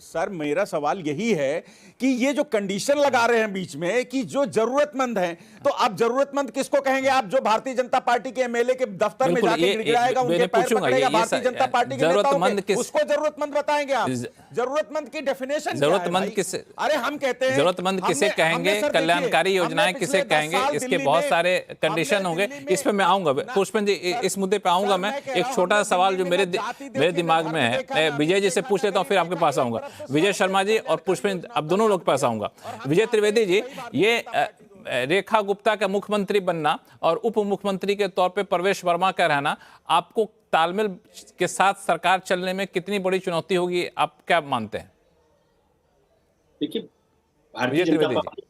सर, मेरा सवाल यही है कि ये जो कंडीशन लगा रहे हैं बीच में कि जो जरूरतमंद हैं, तो आप जरूरतमंद किसको कहेंगे? आप जो भारतीय जनता पार्टी के एमएलए के दफ्तर में जाके गिड़गिड़ाएगा, उनके पैर पकड़ेगा भारतीय जनता पार्टी के नेताओं के, उसको जरूरतमंद बताएंगे आप? जरूरतमंद की डेफिनेशन जरूरतमंद किसे? अरे हम कहते हैं जरूरतमंद किसे कहेंगे, कल्याणकारी योजनाएं किसे कहेंगे, इसके बहुत सारे कंडीशन होंगे। इस पे मैं आऊंगा पुष्पेंद्र जी, इस मुद्दे पे आऊंगा मैं। एक छोटा सवाल जो मेरे दिमाग में है, मैं विजय जी से पूछ लेता हूँ, फिर आपके पास आऊंगा। विजय शर्मा जी और पुष्पेंद्र, अब दोनों लोग पास आऊंगा। विजय त्रिवेदी जी, ये रेखा गुप्ता का मुख्यमंत्री बनना और उप मुख्यमंत्री के तौर पे प्रवेश वर्मा का रहना, आपको तालमेल के साथ सरकार चलने में कितनी बड़ी चुनौती होगी, आप क्या मानते हैं? देखिए, भारतीय जनता पार्टी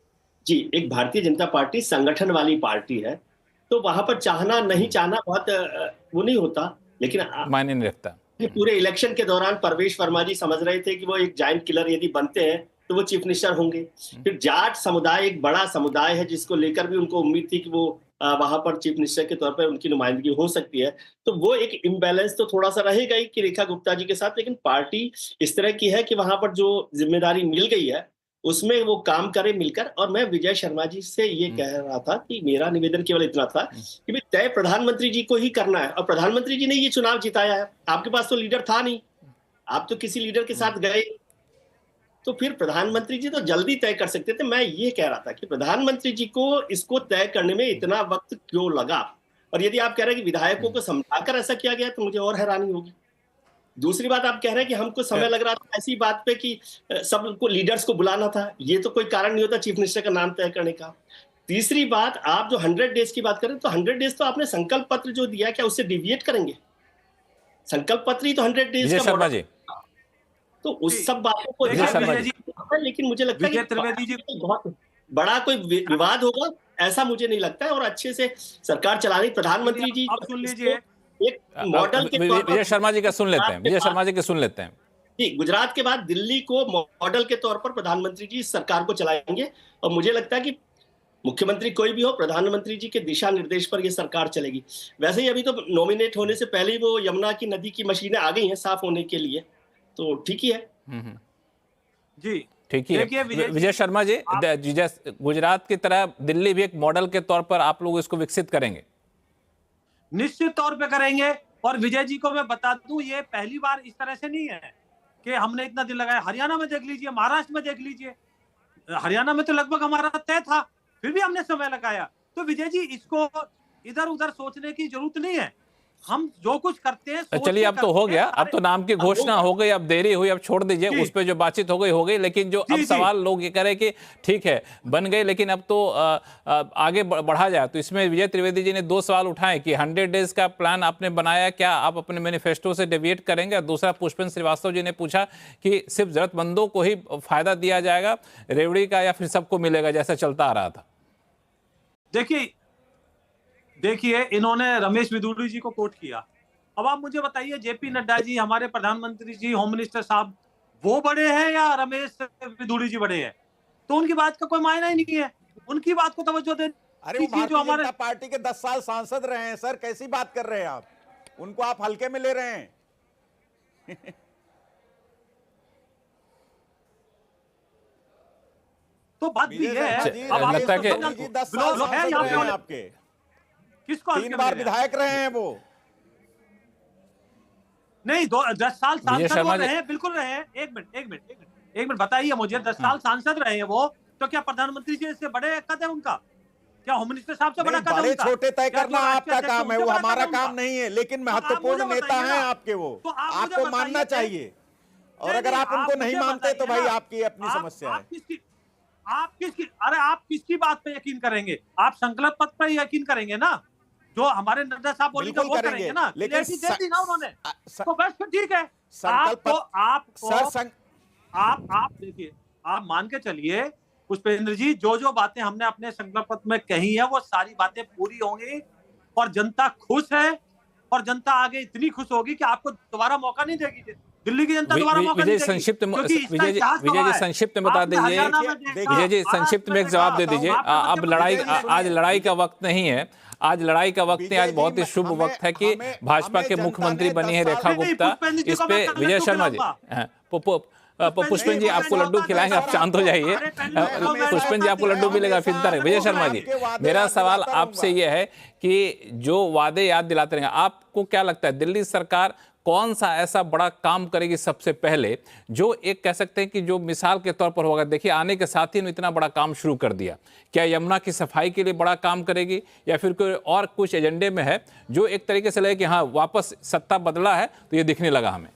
जी एक भारतीय जनता पार्टी संगठन वाली पार्टी है, तो वहां पर चाहना नहीं चाहना बहुत वो नहीं होता, लेकिन मायने नहीं रखता। कि पूरे इलेक्शन के दौरान परवेश वर्मा जी समझ रहे थे कि वो एक जायंट किलर यदि बनते हैं तो वो चीफ मिनिस्टर होंगे। फिर जाट समुदाय एक बड़ा समुदाय है जिसको लेकर भी उनको उम्मीद थी कि वो वहां पर चीफ मिनिस्टर के तौर पर उनकी नुमाइंदगी हो सकती है। तो वो एक इम्बैलेंस तो थोड़ा सा रहेगा ही कि रेखा गुप्ता जी के साथ, लेकिन पार्टी इस तरह की है कि वहां पर जो जिम्मेदारी मिल गई है उसमें वो काम करे मिलकर। और मैं विजय शर्मा जी से ये कह रहा था कि मेरा निवेदन केवल इतना था कि भाई तय प्रधानमंत्री जी को ही करना है, और प्रधानमंत्री जी ने ये चुनाव जिताया है। आपके पास तो लीडर था नहीं, आप तो किसी लीडर के साथ गए, तो फिर प्रधानमंत्री जी तो जल्दी तय कर सकते थे। मैं ये कह रहा था कि प्रधानमंत्री जी को इसको तय करने में इतना वक्त क्यों लगा। और यदि आप कह रहे हैं कि विधायकों को समझाकर ऐसा किया गया तो मुझे और हैरानी होगी। दूसरी बात, आप कह रहे हैं कि हमको समय लग रहा था ऐसी बात पे कि सबको लीडर्स को बुलाना था, ये तो कोई कारण नहीं होता चीफ मिनिस्टर का नाम तय करने का। तीसरी बात, आप जो 100 डेज की बात करें तो 100 डेज तो आपने संकल्प पत्र जो दिया, क्या उससे डिविएट करेंगे? संकल्प पत्र ही तो 100 डेज का शर्मा जी, तो उस सब बातों को लेकिन मुझे लगता है कि त्रिवेदी जी बहुत बड़ा कोई विवाद होगा ऐसा मुझे नहीं लगता है। और अच्छे से सरकार चलानी प्रधानमंत्री जी, आप सुन लीजिए, एक मॉडल के तौर पर विजय शर्मा जी का सुन लेते हैं, विजय शर्मा जी के सुन लेते हैं जी। गुजरात के बाद दिल्ली को मॉडल के तौर पर प्रधानमंत्री जी सरकार को चलाएंगे, और मुझे लगता है कि मुख्यमंत्री कोई भी हो, प्रधानमंत्री जी के दिशा निर्देश पर ये सरकार चलेगी। वैसे ही अभी तो नॉमिनेट होने से पहले ही वो यमुना की नदी की मशीनें आ गई हैं साफ होने के लिए, तो ठीक ही है जी, ठीक ही है। विजय शर्मा जी, गुजरात की तरह दिल्ली भी एक मॉडल के तौर पर आप लोग इसको विकसित करेंगे? निश्चित तौर पे करेंगे। और विजय जी को मैं बता दूं, ये पहली बार इस तरह से नहीं है कि हमने इतना दिन लगाया। हरियाणा में देख लीजिए, महाराष्ट्र में देख लीजिए, हरियाणा में तो लगभग हमारा तय था, फिर भी हमने समय लगाया। तो विजय जी, इसको इधर उधर सोचने की जरूरत नहीं है, हम जो कुछ करते हैं। चलिए, अब तो हो गया, अब तो नाम की घोषणा हो गई, अब देरी हुई, अब छोड़ दीजिए, उस पे जो बातचीत हो गई। लेकिन जो अब सवाल लोग ये करें कि ठीक है बन गए, लेकिन अब तो आगे बढ़ा जाए। तो इसमें विजय त्रिवेदी जी ने 2 सवाल उठाए कि 100 डेज का प्लान आपने बनाया, क्या आप अपने मैनिफेस्टो से डेविएट करेंगे? और दूसरा, पुष्पेंद्र श्रीवास्तव जी ने पूछा कि सिर्फ जरूरतमंदों को ही फायदा दिया जाएगा, रेवड़ी का, या फिर सबको मिलेगा जैसा चलता आ रहा था? देखिए, इन्होंने रमेश विदुड़ी जी को कोट किया। अब आप मुझे बताइए, जेपी नड्डा जी, हमारे प्रधानमंत्री जी, होम मिनिस्टर साहब, वो बड़े हैं या रमेश विदुड़ी जी बड़े हैं? तो उनकी बात का कोई मायना ही नहीं है, उनकी बात को तवज्जो दे। अरे वो भारतीय जनता पार्टी के 10 साल सांसद रहे हैं सर, कैसी बात कर रहे हैं आप? उनको आप हल्के में ले रहे हैं। तो बात भी है। अब लगता है कि 10 साल सांसद रहे हैं आपके, किसको 3 बार विधायक रहे हैं वो। नहीं, 10 साल सांसद रहे हैं, बिल्कुल रहे हैं। एक मिनट बताइए मुझे, 10 साल सांसद रहे हैं वो, तो क्या प्रधानमंत्री जी से बड़े कद है उनका? क्या होम मिनिस्टर साहब से बड़ा कद है उनका? छोटे तय करना आपका काम है, वो हमारा काम नहीं है, लेकिन महत्वपूर्ण नेता हैं आपके वो, आपको मानना चाहिए। और अगर आप उनको नहीं मानते तो भाई आपकी अपनी समस्या है। आप किसकी बात पे यकीन करेंगे? आप संकल्प पत्र पे यकीन करेंगे ना, जो हमारे नड्डा साहब बोलेंगे वो करेंगे ना। लेकिन दे दी ना उन्होंने, तो बस फिर ठीक है। आप देखिए, आप मान के चलिए पुष्पेंद्र जी, जो बातें हमने अपने संकल्प पत्र में कही है वो सारी बातें पूरी होंगी, और जनता खुश है, और जनता आगे इतनी खुश होगी कि आपको दोबारा मौका नहीं देगी। दिल्ली की जनता दोबारा मौका नहीं देगी। संक्षिप्त विजय जी संक्षिप्त में बता दीजिए। विजय जी संक्षिप्त में एक जवाब दे दीजिए। अब लड़ाई, आज लड़ाई का वक्त नहीं है, आज लड़ाई का वक्त नहीं, आज बहुत ही शुभ वक्त है कि भाजपा के मुख्यमंत्री बनी है रेखा गुप्ता। इस पे विजय शर्मा जी, पुष्पेंद्र जी आपको लड्डू खिलाएंगे, आप शांत हो जाइए। पुष्पेंद्र जी आपको लड्डू मिलेगा, चिंता रहे। विजय शर्मा जी, मेरा सवाल आपसे यह है कि जो वादे याद दिलाते रहेंगे, आपको क्या लगता है दिल्ली सरकार कौन सा ऐसा बड़ा काम करेगी सबसे पहले, जो एक कह सकते हैं कि जो मिसाल के तौर पर होगा? देखिए, आने के साथ ही इतना बड़ा काम शुरू कर दिया, क्या यमुना की सफाई के लिए बड़ा काम करेगी, या फिर कोई और कुछ एजेंडे में है जो एक तरीके से लगे कि हाँ वापस सत्ता बदला है तो ये दिखने लगा हमें?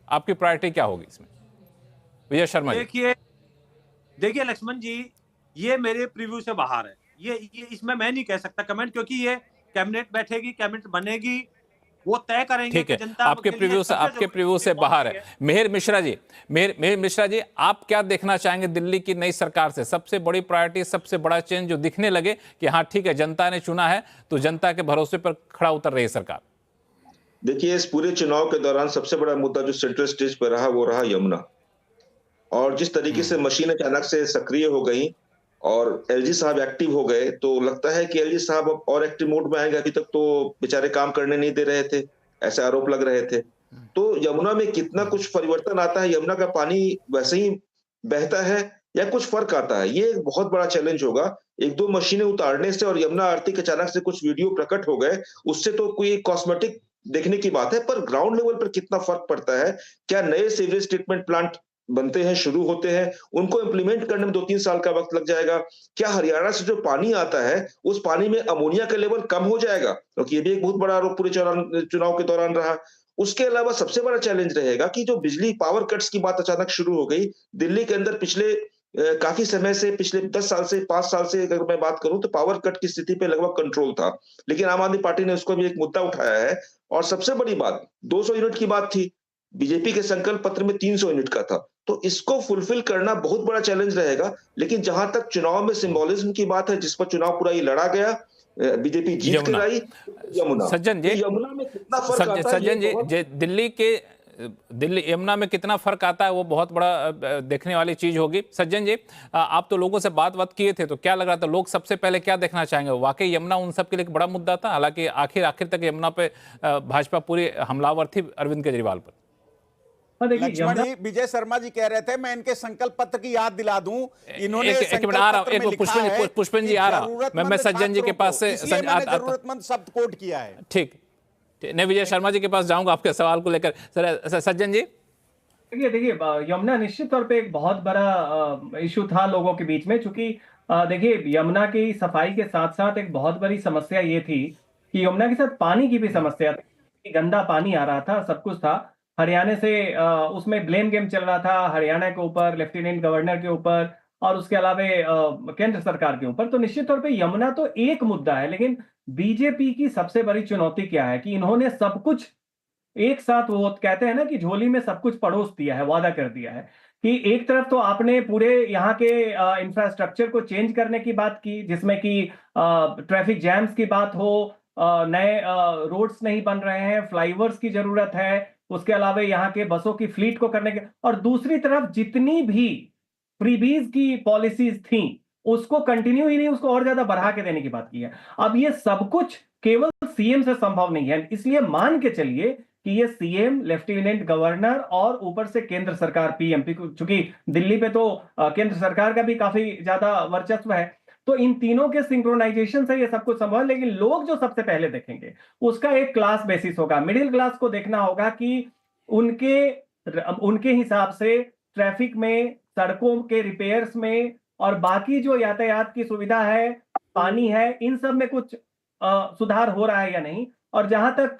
आपकी प्रायोरिटी क्या होगी इसमें, विजय शर्मा जी? देखिए लक्ष्मण जी, ये मेरे प्रीव्यू से बाहर है। ये इसमें मैं नहीं कह सकता कमेंट, क्योंकि ये कैबिनेट बैठेगी, कैबिनेट बनेगी, वो तय करेंगे ठीक है, कि जनता आपके के लिए प्रीव्यू से सबसे आपके जरूरी प्रीव्यू से चीज़ कौन बाहर सी है। मेहर मिश्रा जी, मेहर मिश्रा जी, आप क्या देखना चाहेंगे दिल्ली की नई सरकार से? सबसे बड़ी प्रायोरिटी, सबसे बड़ा चेंज जो दिखने लगे कि हाँ ठीक है, जनता ने चुना है तो जनता के भरोसे पर खड़ा उतर रही है सरकार। देखिए, इस पूरे चुनाव के दौरान सबसे बड़ा मुद्दा जो सेंट्रल स्टेज पर रहा वो रहा यमुना। और जिस तरीके से मशीन अचानक से सक्रिय हो गई और एलजी साहब एक्टिव हो गए, तो लगता है कि एलजी साहब अब और एक्टिव मोड में आएंगे। अभी तक तो बेचारे काम करने नहीं दे रहे थे, ऐसे आरोप लग रहे थे। तो यमुना में कितना कुछ परिवर्तन आता है, यमुना का पानी वैसे ही बहता है या कुछ फर्क आता है, ये एक बहुत बड़ा चैलेंज होगा। एक दो मशीनें उतारने से और यमुना आरती के अचानक से कुछ वीडियो प्रकट हो गए, उससे तो कोई कॉस्मेटिक देखने की बात है, पर ग्राउंड लेवल पर कितना फर्क पड़ता है? क्या नए सीवरेज ट्रीटमेंट प्लांट बनते हैं, शुरू होते हैं, उनको इम्प्लीमेंट करने में 2-3 साल का वक्त लग जाएगा? क्या हरियाणा से जो पानी आता है, उस पानी में अमोनिया का लेवल कम हो जाएगा? क्योंकि ये भी एक बहुत बड़ा आरोप पूरे चुनाव के दौरान रहा। उसके अलावा सबसे बड़ा चैलेंज रहेगा कि जो बिजली पावर कट्स की बात अचानक शुरू हो गई, दिल्ली के अंदर पिछले काफ़ी समय से, पिछले 10 साल से, 5 साल से अगर मैं बात करूँ तो पावर कट की स्थिति पे लगभग कंट्रोल था। लेकिन आम आदमी पार्टी ने उसको भी एक मुद्दा उठाया है और सबसे बड़ी बात 200 यूनिट की बात थी, बीजेपी के संकल्प पत्र में 300 यूनिट का था। तो इसको फुलफिल करना बहुत बड़ा चैलेंज रहेगा। लेकिन जहां तक चुनाव में सिंबोलिज्म की बात है, जिस पर चुनाव पूरा ये लड़ा गया, बीजेपी जीत कर आई, यमुना। सज्जन जी, तो यमुना में कितना फर्क आता है, सज्जन जी, दिल्ली यमुना में कितना फर्क आता है वो बहुत बड़ा देखने वाली चीज होगी। सज्जन जी, आप तो लोगों से बात किए थे, तो क्या लग रहा था, लोग सबसे पहले क्या देखना चाहेंगे? वाकई यमुना उन सब के लिए एक बड़ा मुद्दा था? हालांकि आखिर तक यमुना पे भाजपा पूरी हमलावर थी अरविंद केजरीवाल पर। लक्ष्मण जी, विजय शर्मा जी कह रहे थे, मैं इनके संकल्प पत्र की याद दिला दूं। इन्होंने पुष्पन जी आ रहा, मैं सज्जन जी के पास से जरूरतमंद शब्द कोट किया है। ठीक, नहीं, विजय शर्मा जी के पास जाऊंगा आपके सवाल को लेकर। सज्जन जी, देखिए यमुना निश्चित तौर पे एक बहुत बड़ा इशू था लोगों के बीच में, क्योंकि देखिए यमुना की सफाई के साथ साथ एक बहुत बड़ी समस्या ये थी कि यमुना के साथ पानी की भी समस्या थी। गंदा पानी आ रहा था, सब कुछ था हरियाणा से, उसमें ब्लेम गेम चल रहा था हरियाणा के ऊपर, लेफ्टिनेंट गवर्नर के ऊपर और उसके अलावा केंद्र सरकार के ऊपर। तो निश्चित तौर पे यमुना तो एक मुद्दा है, लेकिन बीजेपी की सबसे बड़ी चुनौती क्या है कि इन्होंने सब कुछ एक साथ, वो कहते हैं ना कि झोली में सब कुछ परोस दिया है, वादा कर दिया है कि एक तरफ तो आपने पूरे यहाँ के इंफ्रास्ट्रक्चर को चेंज करने की बात की, जिसमें कि ट्रैफिक जैम्स की बात हो, नए रोड्स नहीं बन रहे हैं, फ्लाईओवर्स की जरूरत है, उसके अलावा यहाँ के बसों की फ्लीट को करने के, और दूसरी तरफ जितनी भी फ्रीबीज की पॉलिसीज थी उसको कंटिन्यू ही नहीं, उसको और ज्यादा बढ़ा के देने की बात की है। अब ये सब कुछ केवल सीएम से संभव नहीं है, इसलिए मान के चलिए कि ये सीएम, लेफ्टिनेंट गवर्नर और ऊपर से केंद्र सरकार पीएमपी, चूंकि दिल्ली पे तो केंद्र सरकार का भी काफी ज्यादा वर्चस्व है, तो इन तीनों के सिंक्रोनाइजेशन से ये सब कुछ संभव है। लेकिन लोग जो सबसे पहले देखेंगे उसका एक क्लास बेसिस होगा, मिडिल क्लास को देखना होगा कि उनके हिसाब से ट्रैफिक में, सड़कों के रिपेयर्स में और बाकी जो यातायात की सुविधा है, पानी है, इन सब में कुछ सुधार हो रहा है या नहीं। और जहां तक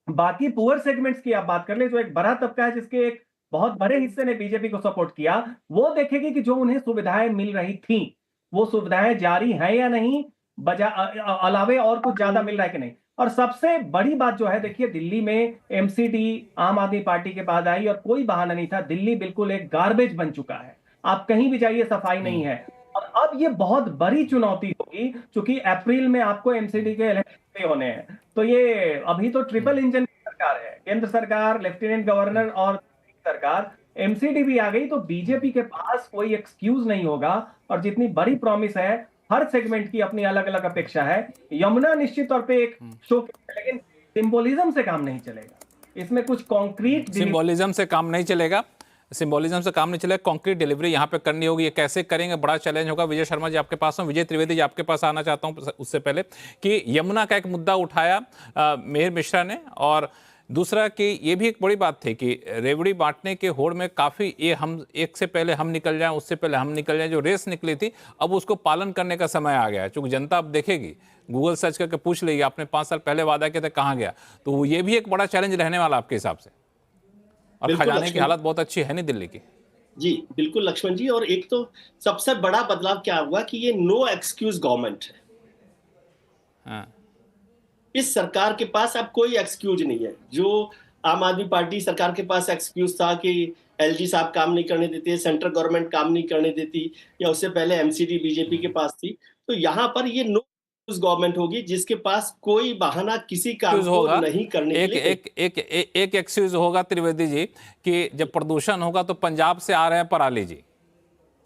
बाकी पुअर सेगमेंट्स की आप बात कर ले, जो एक बड़ा तबका है जिसके एक बहुत बड़े हिस्से ने बीजेपी को सपोर्ट किया, वो देखेगी कि जो उन्हें सुविधाएं मिल रही थी वो सुविधाएं जारी हैं या नहीं, अलावे और कुछ ज्यादा मिल रहा है कि नहीं। और सबसे बड़ी बात जो है, देखिए दिल्ली में एमसीडी आम आदमी पार्टी के बाद आई और कोई बहाना नहीं था, दिल्ली बिल्कुल एक गार्बेज बन चुका है, आप कहीं भी जाइए सफाई नहीं है। और अब ये बहुत बड़ी चुनौती होगी, क्योंकि अप्रैल में आपको एमसीडी के इलेक्शन होने हैं। तो ये अभी तो ट्रिपल इंजन की सरकार है, केंद्र सरकार, लेफ्टिनेंट गवर्नर और सरकार, एमसीडी भी आ गई, तो बीजेपी के पास कोई एक्सक्यूज नहीं होगा। और जितनी बड़ी प्रॉमिस है, हर सेगमेंट की अपनी अलग अलग अपेक्षा है। यमुना निश्चित तौर पे एक शो, लेकिन सिंबोलिज्म से काम नहीं चलेगा, इसमें कुछ कॉन्क्रीट सिंबोलिज्म से काम नहीं चलेगा, कॉन्क्रीट डिलीवरी यहाँ पे करनी होगी। ये कैसे करेंगे, बड़ा चैलेंज होगा। विजय शर्मा जी आपके पास हूँ, विजय त्रिवेदी जी आपके पास आना चाहता हूँ। उससे पहले कि यमुना का एक मुद्दा उठाया मेहर मिश्रा ने, और दूसरा कि ये भी एक बड़ी बात थी कि रेवड़ी बांटने के होड़ में काफ़ी ये हम एक से पहले हम निकल जाएं, उससे पहले हम निकल जाएं, जो रेस निकली थी, अब उसको पालन करने का समय आ गया है। चूँकि जनता अब देखेगी, गूगल सर्च करके पूछ लेगी आपने 5 साल पहले वादा किया था, कहाँ गया। तो ये भी एक बड़ा चैलेंज रहने वाला आपके हिसाब से। और खजाने की हालत बहुत अच्छी है नहीं दिल्ली की। जी बिल्कुल लक्ष्मण जी, और एक तो सबसे बड़ा बदलाव क्या हुआ कि ये नो एक्सक्यूज गवर्नमेंट है। हाँ। इस सरकार के पास अब कोई एक्सक्यूज नहीं है। जो आम आदमी पार्टी सरकार के पास एक्सक्यूज था कि एलजी साहब काम नहीं करने देते, सेंट्रल गवर्नमेंट काम नहीं करने देती, या उससे पहले एमसीडी बीजेपी के पास थी, तो यहाँ पर ये नो गवर्नमेंट होगी जिसके पास कोई बहाना किसी काम को नहीं करने के लिए। एक एक्सक्यूज होगा त्रिवेदी जी कि जब प्रदूषण होगा तो पंजाब से आ रहे हैं पराली जी।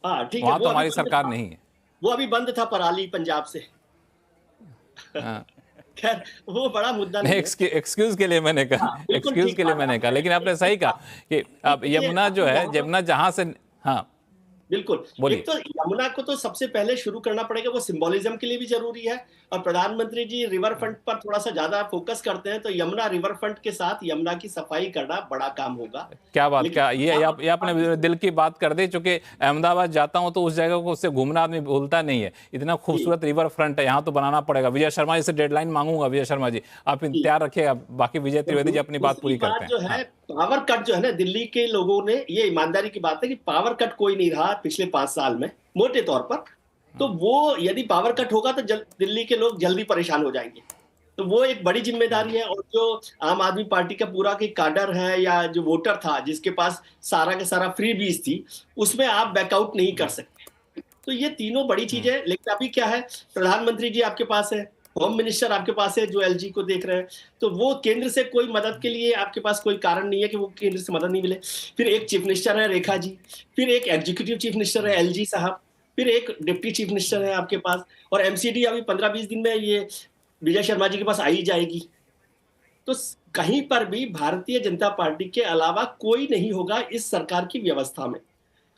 हाँ ठीक है, वहां तो हमारी सरकार नहीं है, वो अभी बंद था पराली पंजाब से। खैर वो बड़ा मुद्दा नहीं है। एक्सक्यूज के लिए मैंने कहा, एक्सक्यूज के लिए मैंने कहा, लेकिन आपने सही कहा कि अब यमुना जो है, यमुना जहां से, हाँ बिल्कुल, एक तो यमुना को तो सबसे पहले शुरू करना पड़ेगा, वो सिंबोलिज्म के लिए भी जरूरी है, और प्रधानमंत्री जी रिवर फ्रंट पर थोड़ा सा ज्यादा फोकस करते हैं, तो यमुना रिवर फ्रंट के साथ यमुना की सफाई करना बड़ा काम होगा। क्या बात, क्या ये आपने दिल की बात कर दी, चूंकि अहमदाबाद जाता हूं तो उस जगह को उससे घूमना आदमी भूलता नहीं है, इतना खूबसूरत रिवर फ्रंट है, यहाँ तो बनाना पड़ेगा। विजय शर्मा जी से डेडलाइन मांगूंगा, विजय शर्मा जी आप तैयार रखिएगा, बाकी विजय त्रिवेदी जी अपनी बात पूरी करते हैं। जो है पावर कट जो है ना, दिल्ली के लोगों ने, ये ईमानदारी की बात है कि पावर कट कोई नहीं रहा पिछले 5 साल में मोटे तौर पर, तो वो यदि पावर कट होगा तो दिल्ली के लोग जल्दी परेशान हो जाएंगे, तो वो एक बड़ी जिम्मेदारी है। और जो आम आदमी पार्टी का पूरा की काडर है या जो वोटर था जिसके पास सारा का सारा फ्री बीज थी, उसमें आप बैकआउट नहीं कर सकते। तो ये तीनों बड़ी चीजें। लेकिन अभी क्या है, प्रधानमंत्री जी आपके पास है, होम मिनिस्टर आपके पास है जो एलजी को देख रहे हैं, तो वो केंद्र से कोई मदद के लिए आपके पास कोई कारण नहीं है कि वो केंद्र से मदद नहीं मिले। फिर एक चीफ मिनिस्टर है रेखा जी, फिर एक एग्जीक्यूटिव चीफ मिनिस्टर है एलजी साहब, फिर एक डिप्टी चीफ मिनिस्टर है आपके पास, और एमसीडी अभी 15-20 दिन में ये विजय शर्मा जी के पास आई जाएगी। तो कहीं पर भी भारतीय जनता पार्टी के अलावा कोई नहीं होगा इस सरकार की व्यवस्था में,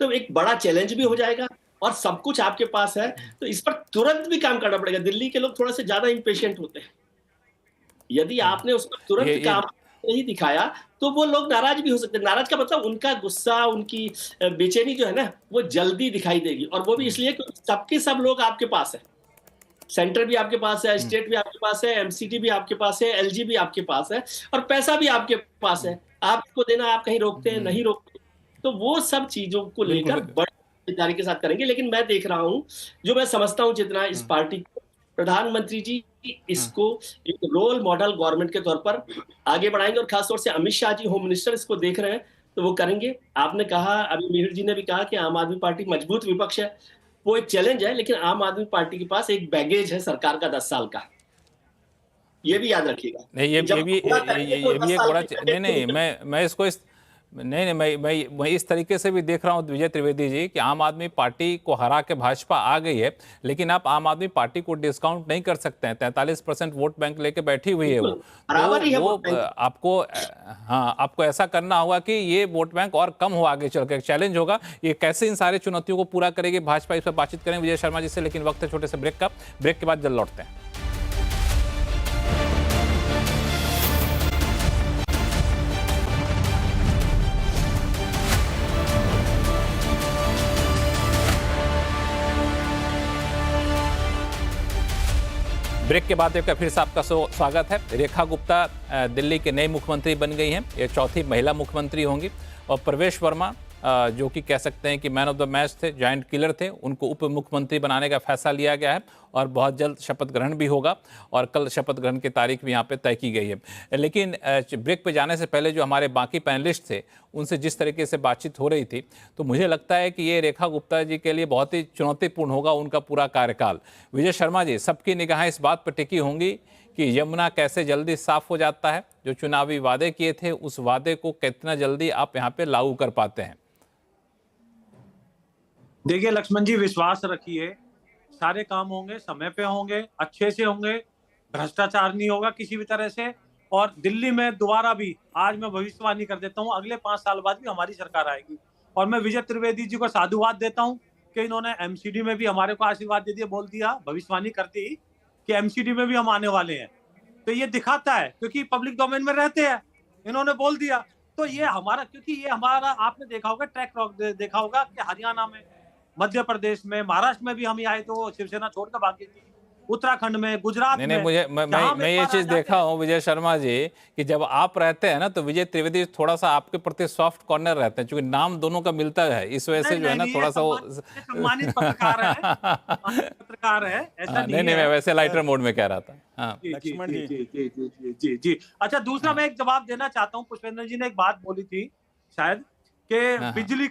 तो एक बड़ा चैलेंज भी हो जाएगा, और सब कुछ आपके पास है, तो इस पर तुरंत भी काम करना पड़ेगा। दिल्ली के लोग थोड़ा से ज्यादा इम्पेशेंट होते हैं, यदि आपने उस पर तुरंत काम नहीं दिखाया तो वो लोग नाराज भी हो सकते हैं। नाराज का मतलब उनका गुस्सा, उनकी बेचैनी जो है ना, वो जल्दी दिखाई देगी, और वो भी इसलिए कि सबके सब लोग आपके पास है, सेंटर भी आपके पास है, स्टेट भी आपके पास है, एमसीडी भी आपके पास है, एलजी भी आपके पास है, और पैसा भी आपके पास है, आपको देना, आप कहीं रोकते हैं नहीं रोकते, तो वो सब चीजों को लेकर बड़ी जिम्मेदारी के साथ करेंगे। लेकिन मैं देख रहा हूं, जो मैं समझता हूं जितना इस पार्टी को, प्रधानमंत्री जी इसको एक रोल मॉडल गवर्नमेंट के तौर पर आगे बढ़ाएंगे, और खासतौर से अमित शाह जी होम मिनिस्टर इसको देख रहे हैं तो वो करेंगे। आपने कहा, अभी मिहिर जी ने भी कहा कि आम आदमी पार्टी मजबूत विपक्ष है, वो एक चैलेंज है, लेकिन आम आदमी पार्टी के पास एक बैगेज है सरकार का 10 साल का, ये भी याद रखिएगा। नहीं, ये भी एक बड़ा, नहीं मैं इसको नहीं, मैं इस तरीके से भी देख रहा हूं विजय त्रिवेदी जी कि आम आदमी पार्टी को हरा के भाजपा आ गई है, लेकिन आप आम आदमी पार्टी को डिस्काउंट नहीं कर सकते हैं। 43% वोट बैंक लेके बैठी हुई है वो, तो आपको, हाँ, आपको ऐसा करना होगा कि ये वोट बैंक और कम हो आगे चल के, चैलेंज होगा ये कैसे इन सारी चुनौतियों को पूरा करेगी भाजपा, इस पर बातचीत करें विजय शर्मा जी से। लेकिन वक्त है छोटे से ब्रेक का, ब्रेक के बाद जल्द लौटते हैं। ब्रेक के बाद एक फिर से आपका स्वागत है। रेखा गुप्ता दिल्ली के नए मुख्यमंत्री बन गई हैं, ये चौथी महिला मुख्यमंत्री होंगी, और प्रवेश वर्मा जो कि कह सकते हैं कि मैन ऑफ द मैच थे, जायंट किलर थे, उनको उप मुख्यमंत्री बनाने का फैसला लिया गया है, और बहुत जल्द शपथ ग्रहण भी होगा, और कल शपथ ग्रहण की तारीख भी यहाँ पे तय की गई है। लेकिन ब्रेक पे जाने से पहले जो हमारे बाकी पैनलिस्ट थे उनसे जिस तरीके से बातचीत हो रही थी, तो मुझे लगता है कि ये रेखा गुप्ता जी के लिए बहुत ही चुनौतीपूर्ण होगा उनका पूरा कार्यकाल। विजय शर्मा जी, सबकी निगाहें इस बात पर टिकी होंगी कि यमुना कैसे जल्दी साफ हो जाता है, जो चुनावी वादे किए थे उस वादे को कितना जल्दी आप यहाँ पे लागू कर पाते हैं। देखिए लक्ष्मण जी, विश्वास रखिए, सारे काम होंगे, समय पे होंगे, अच्छे से होंगे, भ्रष्टाचार नहीं होगा किसी भी तरह से, और दिल्ली में दोबारा भी, आज मैं भविष्यवाणी कर देता हूं, अगले 5 साल बाद भी हमारी सरकार आएगी। और मैं विजय त्रिवेदी जी को साधुवाद देता हूं कि इन्होंने एमसीडी में भी हमारे को आशीर्वाद दे दिया, बोल दिया भविष्यवाणी करते ही कि एमसीडी में भी हम आने वाले हैं। तो ये दिखाता है, क्योंकि पब्लिक डोमेन में रहते हैं, इन्होंने बोल दिया, तो ये हमारा, क्योंकि ये हमारा, आपने देखा होगा ट्रैक देखा होगा कि हरियाणा में, मध्य प्रदेश में, महाराष्ट्र में भी हम आए तो शिवसेना छोड़कर भाग गई थी, उत्तराखंड में, गुजरात नहीं में। नहीं, मुझे मैं ये चीज देखा हूँ विजय शर्मा जी कि जब आप रहते हैं ना तो विजय त्रिवेदी थोड़ा सा आपके प्रति सॉफ्ट कॉर्नर रहते हैं, क्योंकि नाम दोनों का मिलता है, इस वजह से जो है ना थोड़ा सा वो सम्मानित पत्रकार है, पत्रकार है, ऐसा नहीं नहीं, मैं वैसे लाइटर मोड में कह रहा था। हाँ लक्ष्मण जी जी। अच्छा, दूसरा मैं एक जवाब देना चाहता हूँ। पुष्पेंद्र जी ने एक बात बोली थी शायद कि बिजली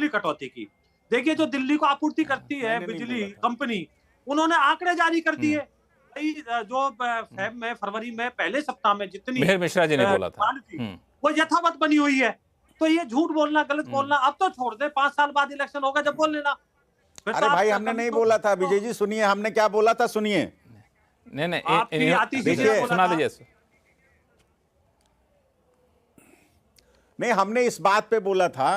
कटौती की। देखिए, जो दिल्ली को आपूर्ति करती है बिजली कंपनी, उन्होंने आंकड़े जारी कर दिए। जो फरवरी में पहले सप्ताह में जितनी मिहिर मिश्रा जी ने बोला था वो यथावत बनी हुई है। तो ये झूठ बोलना, गलत बोलना अब तो छोड़ दे, 5 साल बाद इलेक्शन होगा जब बोल लेना। अरे भाई, हमने नहीं बोला था विजय जी, सुनिए हमने क्या बोला था, सुनिए। नहीं, सुना दीजिए। नहीं, हमने इस बात पे बोला था।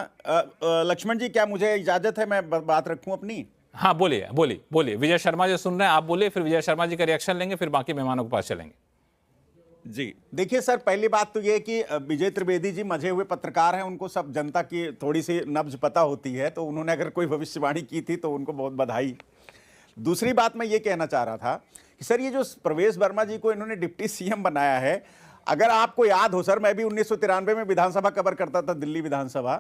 लक्ष्मण जी, क्या मुझे इजाजत है मैं बात रखूं अपनी? हाँ बोलिए। विजय शर्मा जी सुन रहे हैं, आप बोलिए, फिर विजय शर्मा जी का रिएक्शन लेंगे, फिर बाकी मेहमानों के पास चलेंगे। जी देखिए सर, पहली बात तो ये कि विजय त्रिवेदी जी मजे हुए पत्रकार हैं, उनको सब जनता की थोड़ी सी नब्ज पता होती है, तो उन्होंने अगर कोई भविष्यवाणी की थी तो उनको बहुत बधाई। दूसरी बात मैं ये कहना चाह रहा था कि सर, ये जो प्रवेश वर्मा जी को इन्होंने डिप्टी सीएम बनाया है, अगर आपको याद हो सर, मैं भी 1993 में विधानसभा कवर करता था, दिल्ली विधानसभा,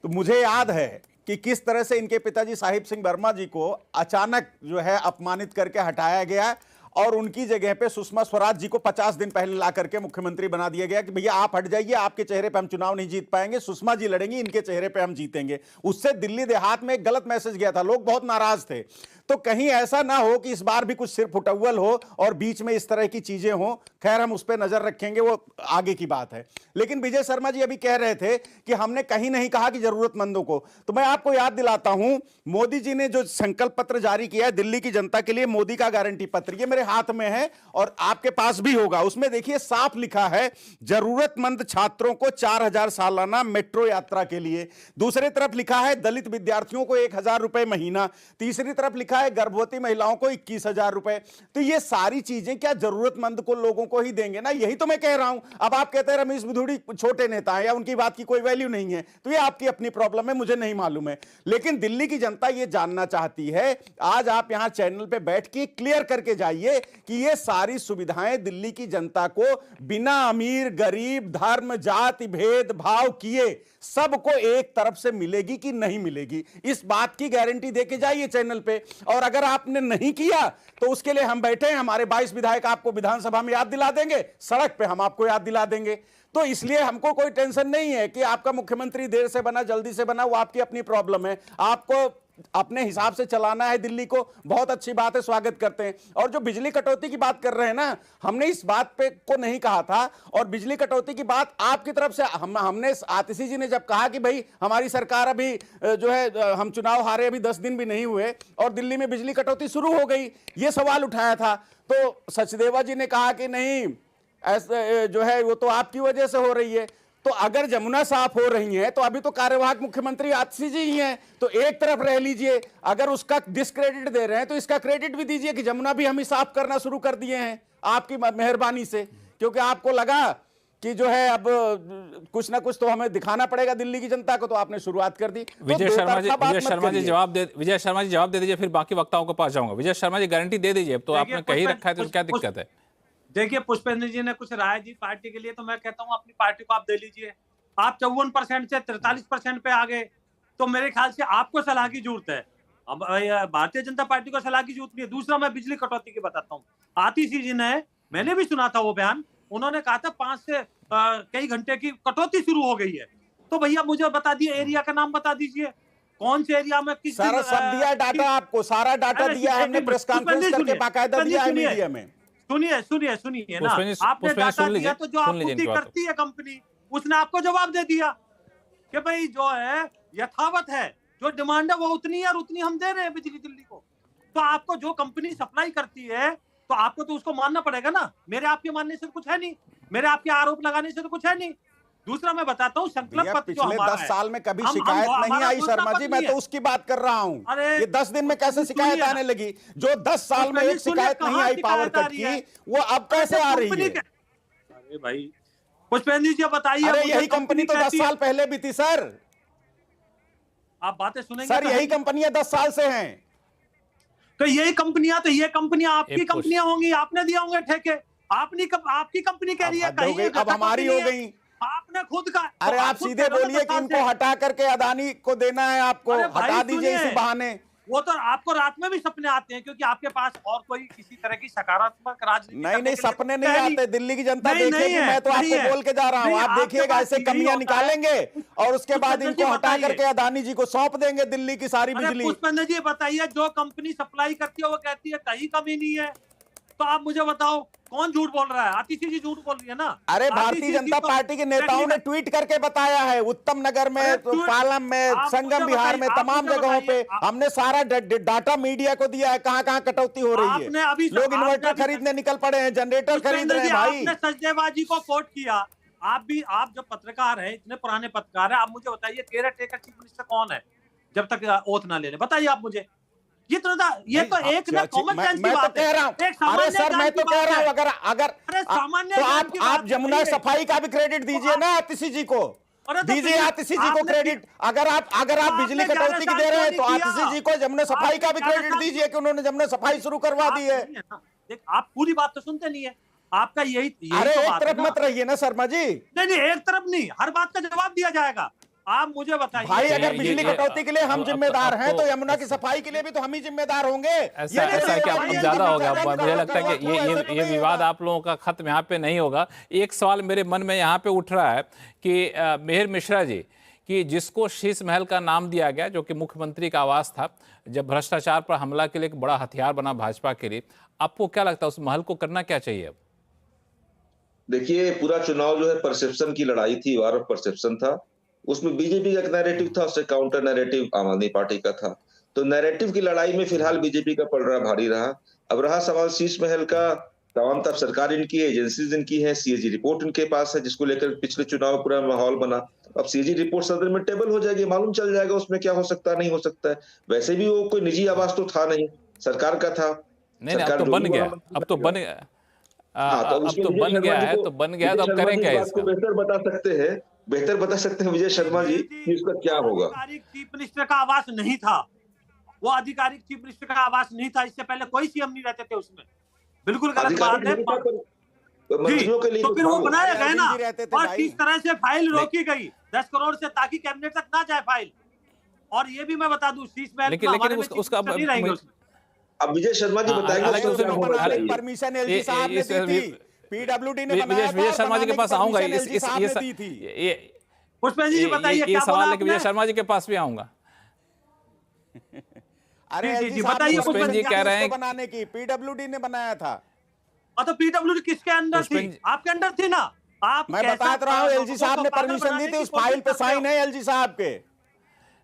तो मुझे याद है कि किस तरह से इनके पिताजी साहिब सिंह वर्मा जी को अचानक जो है अपमानित करके हटाया गया और उनकी जगह पे सुषमा स्वराज जी को 50 दिन पहले ला करके मुख्यमंत्री बना दिया गया कि भैया आप हट जाइए, आपके चेहरे पे हम चुनाव नहीं जीत पाएंगे, सुषमा जी लड़ेंगी, इनके चेहरे पे हम जीतेंगे। उससे दिल्ली देहात में एक गलत मैसेज गया था, लोग बहुत नाराज थे। तो कहीं ऐसा ना हो कि इस बार भी कुछ सिर फुटअव्वल हो और बीच में इस तरह की चीजें हो। खैर, हम उस पर नजर रखेंगे, वो आगे की बात है। लेकिन विजय शर्मा जी अभी कह रहे थे कि हमने कहीं नहीं कहा कि जरूरतमंदों को, तो मैं आपको याद दिलाता हूं, मोदी जी ने जो संकल्प पत्र जारी किया है दिल्ली की जनता के लिए, मोदी का गारंटी पत्र, ये मेरे हाथ में है और आपके पास भी होगा। उसमें देखिए साफ लिखा है, जरूरतमंद छात्रों को 4000 सालाना मेट्रो यात्रा के लिए। दूसरी तरफ लिखा है दलित विद्यार्थियों को 1000 रुपए महीना। तीसरी तरफ लिखा है गर्भवती महिलाओं को 21,000 रुपए। तो ये सारी चीजें क्या जरूरतमंद को लोगों को ही देंगे ना? यही तो मैं कह रहा हूं। अब आप कहते हैं रमेश बिधूड़ी छोटे नेता है या उनकी बात की कोई वैल्यू नहीं है, तो ये आपकी अपनी प्रॉब्लम है, मुझे नहीं मालूम है। लेकिन दिल्ली की जनता ये जानना चाहती है, आज आप यहां चैनल पे बैठ के क्लियर करके जाइए कि ये सारी सुविधाएं दिल्ली की जनता को बिना अमीर गरीब धर्म जाति भेदभाव किए सबको एक तरफ से मिलेगी कि नहीं मिलेगी, इस बात की गारंटी देके जाइए चैनल पे। और अगर आपने नहीं किया तो उसके लिए हम बैठे हैं, हमारे 22 विधायक आपको विधानसभा में याद दिला देंगे, सड़क पे हम आपको याद दिला देंगे। तो इसलिए हमको कोई टेंशन नहीं है कि आपका मुख्यमंत्री देर से बना जल्दी से बना, वो आपकी अपनी प्रॉब्लम है। आपको अपने हिसाब से चलाना है दिल्ली को, बहुत अच्छी बात है, स्वागत करते हैं। और जो बिजली कटौती की बात कर रहे हैं ना, हमने इस बात पे को नहीं कहा था। और बिजली कटौती की बात आपकी तरफ से हमने आतिशी जी ने जब कहा कि भाई हमारी सरकार अभी जो है, हम चुनाव हारे अभी 10 दिन भी नहीं हुए और दिल्ली में बिजली कटौती शुरू हो गई, ये सवाल उठाया था, तो सचदेवा जी ने कहा कि नहीं, ऐसे जो है वो तो आपकी वजह से हो रही है। तो अगर जमुना साफ हो रही है तो अभी तो कार्यवाहक मुख्यमंत्री आतिशी जी ही हैं, तो एक तरफ रह लीजिए। अगर उसका डिस्क्रेडिट दे रहे हैं तो इसका क्रेडिट भी दीजिए कि जमुना भी हम ही साफ करना शुरू कर दिए हैं आपकी मेहरबानी से, क्योंकि आपको लगा कि जो है अब कुछ ना कुछ तो हमें दिखाना पड़ेगा दिल्ली की जनता को, तो आपने शुरुआत कर दी। विजय शर्मा जी जवाब दे दीजिए, फिर बाकी वक्ताओं के पास जाऊंगा। विजय शर्मा जी गारंटी दे दीजिए, अब तो आपने कहीं रखा है तो क्या दिक्कत है? देखिए, पुष्पेंद्र जी ने कुछ राय दी पार्टी के लिए, तो मैं कहता हूं अपनी पार्टी को आप दे लीजिए। आप 54% से 43% पे आ गए, तो मेरे ख्याल से आपको सलाह की जरूरत है। अब भारतीय जनता पार्टी को सलाह की जरूरत नहीं है। दूसरा, मैं बिजली कटौती की बताता हूँ। आतिशी जी ने, मैंने भी सुना था वो बयान, उन्होंने कहा था 5 से कई घंटे की कटौती शुरू हो गई है। तो भैया मुझे बता दिए, एरिया का नाम बता दीजिए, कौन से एरिया में किस सारा सब दिया डाटा, आपको सारा डाटा दिया है, हमने प्रेस कॉन्फ्रेंस करके बाकायदा दिया है मीडिया में। सुनिए ना, आपने डाटा दिया तो जो आपूर्ति करती है कंपनी, उसने आपको जवाब दे दिया कि भाई जो है यथावत है, जो डिमांड है वो उतनी है और उतनी हम दे रहे हैं बिजली दिल्ली को। तो आपको जो कंपनी सप्लाई करती है तो आपको तो उसको मानना पड़ेगा ना। मेरे आपके मानने से तो कुछ है नहीं, मेरे आपके आरोप लगाने से तो कुछ है नहीं। दूसरा मैं बताता हूँ, संकल्प पत्र पिछले 10 साल में कभी शिकायत नहीं आई शर्मा जी, मैं तो उसकी बात कर रहा हूँ। ये 10 दिन में कैसे शिकायत आने लगी? जो 10 साल में एक शिकायत नहीं आई पावर कट की, वो अब कैसे आ रही है? अरे भाई पुष्पेंद्र जी बताइए। अरे यही कंपनी तो 10 साल पहले भी थी सर। आप बातें सुनेंगे सर, यही कंपनियां 10 साल से हैं। तो यही कंपनियां, तो ये कंपनियां आपकी एक कंपनियां होंगी, आपने दिया होंगे ठेके। आपकी कंपनी कह रही है अब हो गई, अब हमारी हो गई। आपने खुद का। अरे आप सीधे बोलिए कि इनको हटा करके अदानी को देना है, आपको अरे भाई हटा दीजिए सुनिए। इसी बहाने। वो तो आपको रात में भी सपने आते हैं, क्योंकि आपके पास और कोई किसी तरह की सकारात्मक राजनीति नहीं नहीं, सपने नहीं आते। दिल्ली की जनता नहीं, देखेगी, नहीं मैं तो नहीं आपको बोल के जा रहा हूँ। नहीं, आप आपके देखिएगा पास ऐसे यही कमियां होता है। निकालेंगे और उसके बाद पुष्पेंद्र इनको जी हटा बताइए। करके अदानी जी को सौंप देंगे दिल्ली की सारी अरे बिजली। पुष्पेंद्र जी बताइए, जो कंपनी सप्लाई करती है वो कहती है कहीं कमी नहीं है, तो आप मुझे बताओ कौन झूठ बोल रहा है? आतिशी जी झूठ बोल रही है ना। अरे भारतीय आतिशी जी जनता तो पार्टी के नेताओं ने ट्वीट करके बताया है, उत्तम नगर में, अरे तो पालम में, आप संगम मुझे बिहार में, बताइए, आप तमाम मुझे जगहों पे बताइए, हमने सारा डाटा मीडिया को दिया है, कहां कहां कटौती हो रही आपने है। अभी लोग आपने इन्वर्टर अभी- खरीदने निकल पड़े हैं, जनरेटर खरीद पुष्पेंद्र रहे जी, हैं भाई। आपने सचदेवाजी को कोट किया। आप जब पत्रकार हैं, इतने पुराने पत्रकार हैं, आप मुझे बताइए केयर टेकर चीफ मिनिस्टर कौन है जब तक ओथ ना ले ले? बताइए आप मुझे। ये तो एक ना कॉमन सेंस की मैं तो बात कह रहा हूँ, अरे सर मैं तो कह रहा हूँ, अगर अगर अरे सामान्य तो ज्ञान की आप बात जमुना करिए। सफाई का भी क्रेडिट दीजिए ना आतिशी जी को। अरे तो दीजिए फिर आतिशी जी को आपने क्रेडिट। अगर आप आपने बिजली 11 कटौती की साल दे रहे हैं क्यों तो नहीं किया? आतिशी जी को जमुना सफाई का भी आपने 11 क्रेडिट साल दीजिए कि उन्होंने जमुना सफाई शुरू करवा दी है। देख, आप पूरी बात तो सुनते नहीं है। आपका यही अरे तो एक बात है तरफ ना। मत रहिए ना शर्मा जी। नहीं, एक तरफ नहीं, हर बात का जवाब दिया जाएगा। आप मुझे बताइए भाई अगर ये- बिजली ये- कटौती के लिए हम अब जिम्मेदार हैं तो तो यमुना की सफाई के लिए भी तो हम ही जिम्मेदार होंगे। ऐसा ये ऐसा कि अब भाई ज्यादा हो गया। ऐसे मुझे लगता है कि ये विवाद आप लोगों का खत्म यहाँ पे नहीं होगा। एक सवाल मेरे मन में यहाँ पे उठ रहा है कि मिहिर मिश्रा जी, कि जिसको शीश महल का नाम दिया गया, जो कि मुख्यमंत्री का आवास था, जब भ्रष्टाचार पर हमला के लिए एक बड़ा हथियार बना भाजपा के लिए, आपको क्या लगता है उस महल को करना क्या चाहिए अब? देखिए, पूरा चुनाव जो है परसेप्शन की लड़ाई थी, वार ऑफ परसेप्शन था। उसमें बीजेपी का एक नैरेटिव था, उससे काउंटर नैरेटिव आम आदमी पार्टी का था। तो नैरेटिव की लड़ाई में फिलहाल बीजेपी का पलड़ा भारी रहा। अब रहा सवाल शीश महल का, तमाम तब सरकार इनकी है, एजेंसीज इनकी है, सीएजी रिपोर्ट इनके पास है, जिसको लेकर पिछले चुनाव पूरा माहौल बना। अब सीएजी रिपोर्ट सदन में टेबल हो जाएगी, मालूम चल जाएगा उसमें क्या हो सकता है, नहीं हो सकता है। वैसे भी वो कोई निजी आवास तो था नहीं, सरकार का था। नहीं, अब तो बन गया, अब तो बन गया। हाँ, तो अब उसमें तो विजय बन शर्मा गया जी है, को- तो बन गया, तो विजय अब शर्मा करें जी क्या इस बात इसका? को बेहतर बता सकते हैं विजय शर्मा जी कि इसका क्या होगा। आधिकारिक चीफ मिनिस्टर का आवास नहीं था, वो आधिकारिक चीफ मिनिस्टर का आवास नहीं था। इससे पहले कोई सीएम नहीं रहते थे उसमें। बिल्कुल गलत बात है मंत्रियों के लिए तो फिर वो बनाया गया ना। जी रहते थे और भाई। किस तरह से फाइल रोकी गई 10 करोड़ से, ताकि कैबिनेट तक ना जाए फाइल। और ये भी मैं बता दूं, शीश महल लेकिन उसका नहीं रहेंगे उसमें। अब विजय शर्मा जी बताएंगे हालांकि उसमें उसमें क्या होना चाहिए। परमिशन एलजी साहब ने दी थी, पीडब्ल्यूडी ने बनाया था। विजय शर्मा जी के पास आऊंगा। पुष्पेंद्र जी बताइए ये क्या सवाल बोला लेके विजय आपने? शर्मा जी के पास भी आऊंगा। अरे जी, एलजी जी, साहब बताइए ने पुष्पेंद्र जी कह रहे हैं बनाने की पीडब्ल्यूडी ने बनाया था। और तो पीडब्ल्यूडी किसके अंडर थी? पुष्पेंद्र जी- आपके अंडर थी ना। आप मैं कैसा बता रहा हूँ, लोगों एलजी को साहब ने पागल परमिशन दी बनाने थी, की उस फाइल पे कोशिश करते साइन हो। है एलजी साहब के।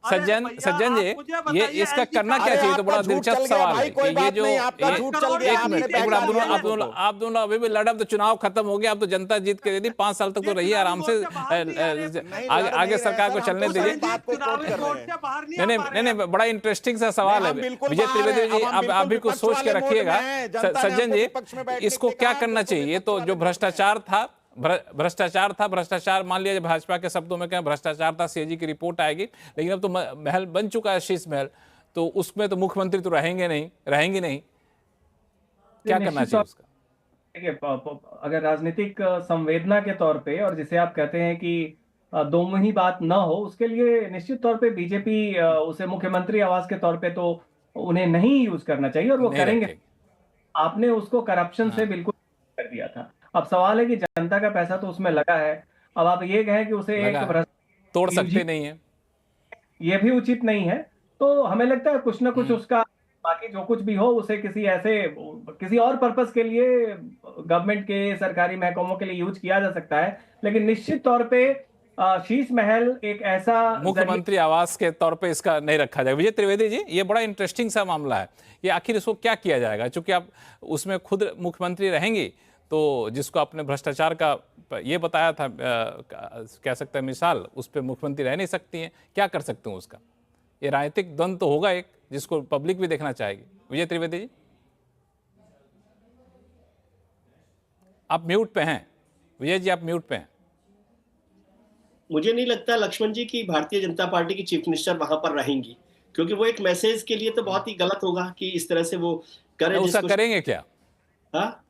सज्जन भैया, सज्जन जी, आप मुझे बताइए, ये इसका एलजी करना साहब- क्या अरे चाहिए? तो आपका बड़ा झूठ दिलचस्प चल गया सवाल भाई, है कोई कि ये बात जो नहीं, आपका झूठ चल गया, एक आपने मिनट, बैठा आप दिया दोनों लोगों को। अभी भी लड़ब, तो चुनाव खत्म हो गया, अब तो जनता जीत के दे दी। 5 साल तक तो रहिए आराम से, आगे सरकार को चलने दीजिए। नहीं, बड़ा इंटरेस्टिंग सा सवाल है। विजय त्रिवेदी जी, अब आप भी कुछ सोच के रखिएगा। सज्जन जी, इसको क्या करना चाहिए? ये तो जो भ्रष्टाचार था, मान लिया भाजपा के शब्दों में क्या भ्रष्टाचार था, सीएजी की रिपोर्ट आएगी, लेकिन अब तो महल बन चुका है, शीश महल, तो उसमें तो मुख्यमंत्री तो रहेंगे नहीं। क्या करना चाहिए उसका? देखिए, अगर राजनीतिक संवेदना के तौर पे, और जिसे आप कहते हैं कि दोमुही बात ना हो, उसके लिए निश्चित तौर पे बीजेपी उसे मुख्यमंत्री आवास के तौर पे तो उन्हें नहीं यूज करना चाहिए, और वो नहीं करेंगे। रखेगी। आपने उसको करप्शन से बिल्कुल कर दिया था। अब सवाल है कि जनता का पैसा तो उसमें लगा है। अब आप ये कहें कि उसे लगा एक है। तोड़ सकते नहीं है। ये भी उचित नहीं है। तो हमें लगता है कुछ ना कुछ उसका, बाकी जो कुछ भी हो, उसे किसी और पर्पस के लिए, गवर्नमेंट के सरकारी महकमों के लिए यूज किया जा सकता है। लेकिन निश्चित तौर पे शीश महल एक ऐसा मुख्यमंत्री आवास के तौर पे इसका नहीं रखा जाएगा। विजय त्रिवेदी जी, ये बड़ा इंटरेस्टिंग सा मामला है। ये आखिर इसको क्या किया जाएगा? चूंकि आप उसमें खुद मुख्यमंत्री रहेंगी, तो जिसको आपने भ्रष्टाचार का ये बताया था, कह सकते हैं मिसाल, उस पर मुख्यमंत्री रह नहीं सकती हैं, क्या कर सकते हैं उसका? ये राजनीतिक द्वंद्व तो होगा एक, जिसको पब्लिक भी देखना चाहेगी। विजय त्रिवेदी जी, आप म्यूट पे हैं। विजय जी, आप म्यूट पे हैं। मुझे नहीं लगता लक्ष्मण जी की भारतीय जनता पार्टी की चीफ मिनिस्टर वहां पर रहेंगी, क्योंकि वो एक मैसेज के लिए तो बहुत ही गलत होगा कि इस तरह से वो करें। उसका करेंगे क्या? हाँ,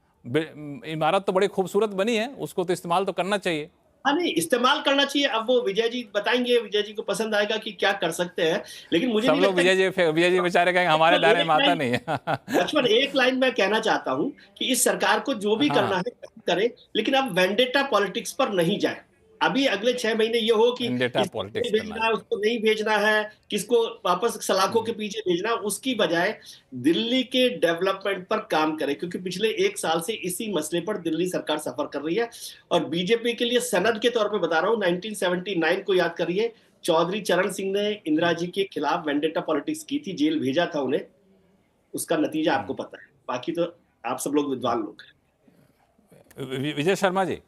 इमारत तो बड़ी खूबसूरत बनी है, उसको तो इस्तेमाल तो करना चाहिए। हाँ, नहीं इस्तेमाल करना चाहिए। अब वो विजय जी बताएंगे, विजय जी को पसंद आएगा कि क्या कर सकते हैं, लेकिन मुझे सब नहीं लोग लगता विजय जी बेचारे कहेंगे हमारे दायरे में आता नहीं है। लक्ष्मण, एक लाइन मैं कहना चाहता हूं कि इस सरकार को जो भी करना है करे, लेकिन अब वेंडेटा पॉलिटिक्स पर नहीं जाए। अभी अगले 6 महीने ये हो कि वेंडेटा किसको पॉलिटिक्स भेजना है, उसको नहीं भेजना है, किसको वापस सलाखों के पीछे भेजना, उसकी बजाय दिल्ली के डेवलपमेंट पर काम करे, क्योंकि पिछले 1 साल से इसी मसले पर दिल्ली सरकार सफर कर रही है। और बीजेपी के लिए सनद के तौर पर बता रहा हूं, 1979 को याद करिए, चौधरी चरण सिंह ने इंदिरा जी के खिलाफ वेंडेटा पॉलिटिक्स की थी, जेल भेजा था उन्हें, उसका नतीजा आपको पता है। बाकी तो आप सब लोग विद्वान लोग हैं। विजय शर्मा जी,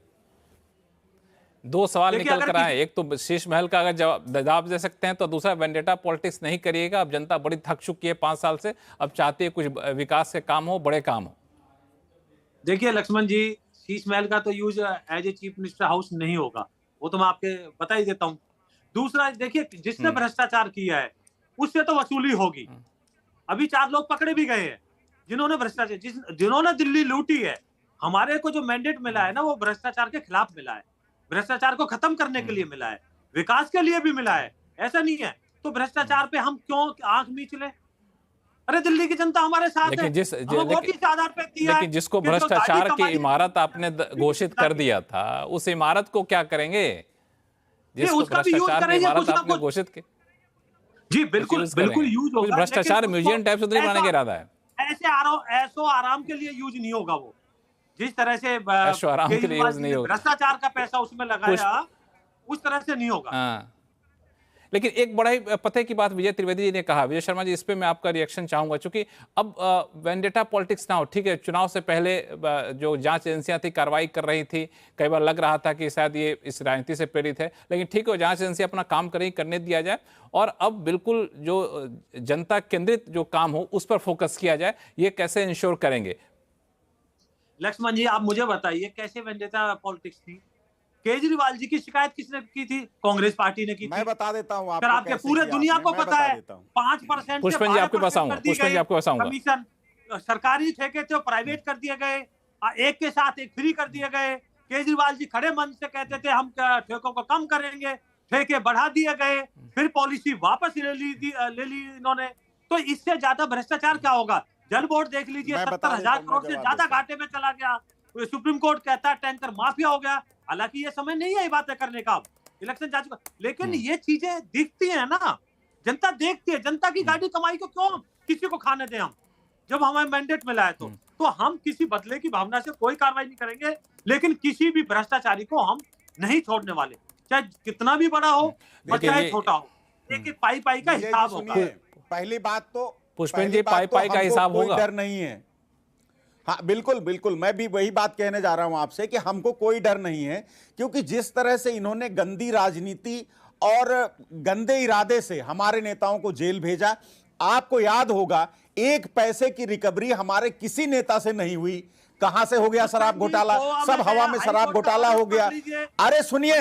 2 सवाल निकल कर आए। एक तो शीश महल का अगर जवाब दे सकते हैं, तो दूसरा वेंडेटा पॉलिटिक्स नहीं करिएगा, अब जनता बड़ी थक चुकी है 5 साल से, अब चाहती है कुछ विकास के काम हो, बड़े काम हो। देखिए लक्ष्मण जी, शीश महल का तो use as a chief minister house नहीं होगा, वो तो मैं आपके बता ही देता हूं। दूसरा देखिए, जिसने भ्रष्टाचार किया है उससे तो वसूली होगी। अभी 4 लोग पकड़े भी गए हैं जिन्होंने भ्रष्टाचार, जिन्होंने दिल्ली लूटी है। हमारे को जो मैंडेट मिला है ना, वो भ्रष्टाचार के खिलाफ मिला है, भ्रष्टाचार को खत्म करने के लिए मिला है, विकास के लिए भी मिला है, ऐसा नहीं है। तो भ्रष्टाचार पे हम क्यों आंख मीच ले? अरे दिल्ली की जनता हमारे साथ है, वोट के आधार पे दिया है। लेकिन जिसको भ्रष्टाचार की इमारत आपने घोषित कर दिया था, उस इमारत को क्या करेंगे? जिसको भ्रष्टाचार की इमारत आपने घोषित की, जी बिल्कुल बिल्कुल यूज होगा। भ्रष्टाचार म्यूजियम टाइप से नहीं बनाने का इरादा है। ऐसो आराम के लिए यूज नहीं होगा वो, जिस तरह से आराम के लिए यूज नहीं होगा, भ्रष्टाचार का पैसा उसमें लगाया, उस तरह से नहीं होगा। हाँ। लेकिन एक बड़ा ही पते की बात विजय त्रिवेदी जी ने कहा, विजय शर्मा जी, इस पे मैं आपका रिएक्शन चाहूंगा, क्योंकि अब वेंडेटा पॉलिटिक्स ना हो, ठीक है, चुनाव से पहले जो जांच एजेंसियां थी कार्रवाई कर रही थी, कई बार लग रहा था कि शायद ये इस राजनीति से प्रेरित है, लेकिन ठीक है, जांच एजेंसी अपना काम करें, करने दिया जाए, और अब बिल्कुल जो जनता केंद्रित जो काम हो उस पर फोकस किया जाए। ये कैसे इंश्योर करेंगे? लक्ष्मण जी, आप मुझे बताइए कैसे वेंडेटा पॉलिटिक्स थी? केजरीवाल जी की शिकायत किसने की थी? कांग्रेस पार्टी ने की थी। मैं बता देता हूं आपको, आपके पूरे दुनिया को पता है। 5% पुष्पन जी आपके पास आऊंगा, पुष्पन जी आपके पास आऊंगा। कमीशन सरकारी ठेके थे, प्राइवेट कर दिए गए, एक के साथ एक फ्री कर दिए गए। केजरीवाल जी खड़े मन से कहते थे हम ठेकों को कम करेंगे, ठेके बढ़ा दिए गए, फिर पॉलिसी वापस ले ली इन्होंने। तो इससे ज्यादा भ्रष्टाचार क्या होगा? जल बोर्ड देख लीजिए, 70,000 करोड़ से ज्यादा घाटे में चला गया। सुप्रीम कोर्ट कहता है टैंकर माफिया हो गया। हालांकि ये समय नहीं है ये बातें करने का, इलेक्शन जा चुका, लेकिन ये चीजें दिखती हैं ना, जनता देखती है। जनता की गाड़ी कमाई को क्यों किसी को खाने दें हम, जब हमें मैंडेट मिला है? तो हम किसी बदले की भावना से कोई कार्रवाई नहीं करेंगे, लेकिन किसी भी भ्रष्टाचारी को हम नहीं छोड़ने वाले, चाहे कितना भी बड़ा हो और चाहे छोटा हो। देखिए पाई पाई का हिसाब होगा। पहली बात तो पुष्पन जी, पाई पाई का हिसाब होगा, डर नहीं है। हाँ बिल्कुल बिल्कुल, मैं भी वही बात कहने जा रहा हूं आपसे कि हमको कोई डर नहीं है, क्योंकि जिस तरह से इन्होंने गंदी राजनीति और गंदे इरादे से हमारे नेताओं को जेल भेजा। आपको याद होगा, 1 पैसे की रिकवरी हमारे किसी नेता से नहीं हुई। कहां से हो गया शराब घोटाला? सब हवा में शराब घोटाला हो गया। अरे सुनिए,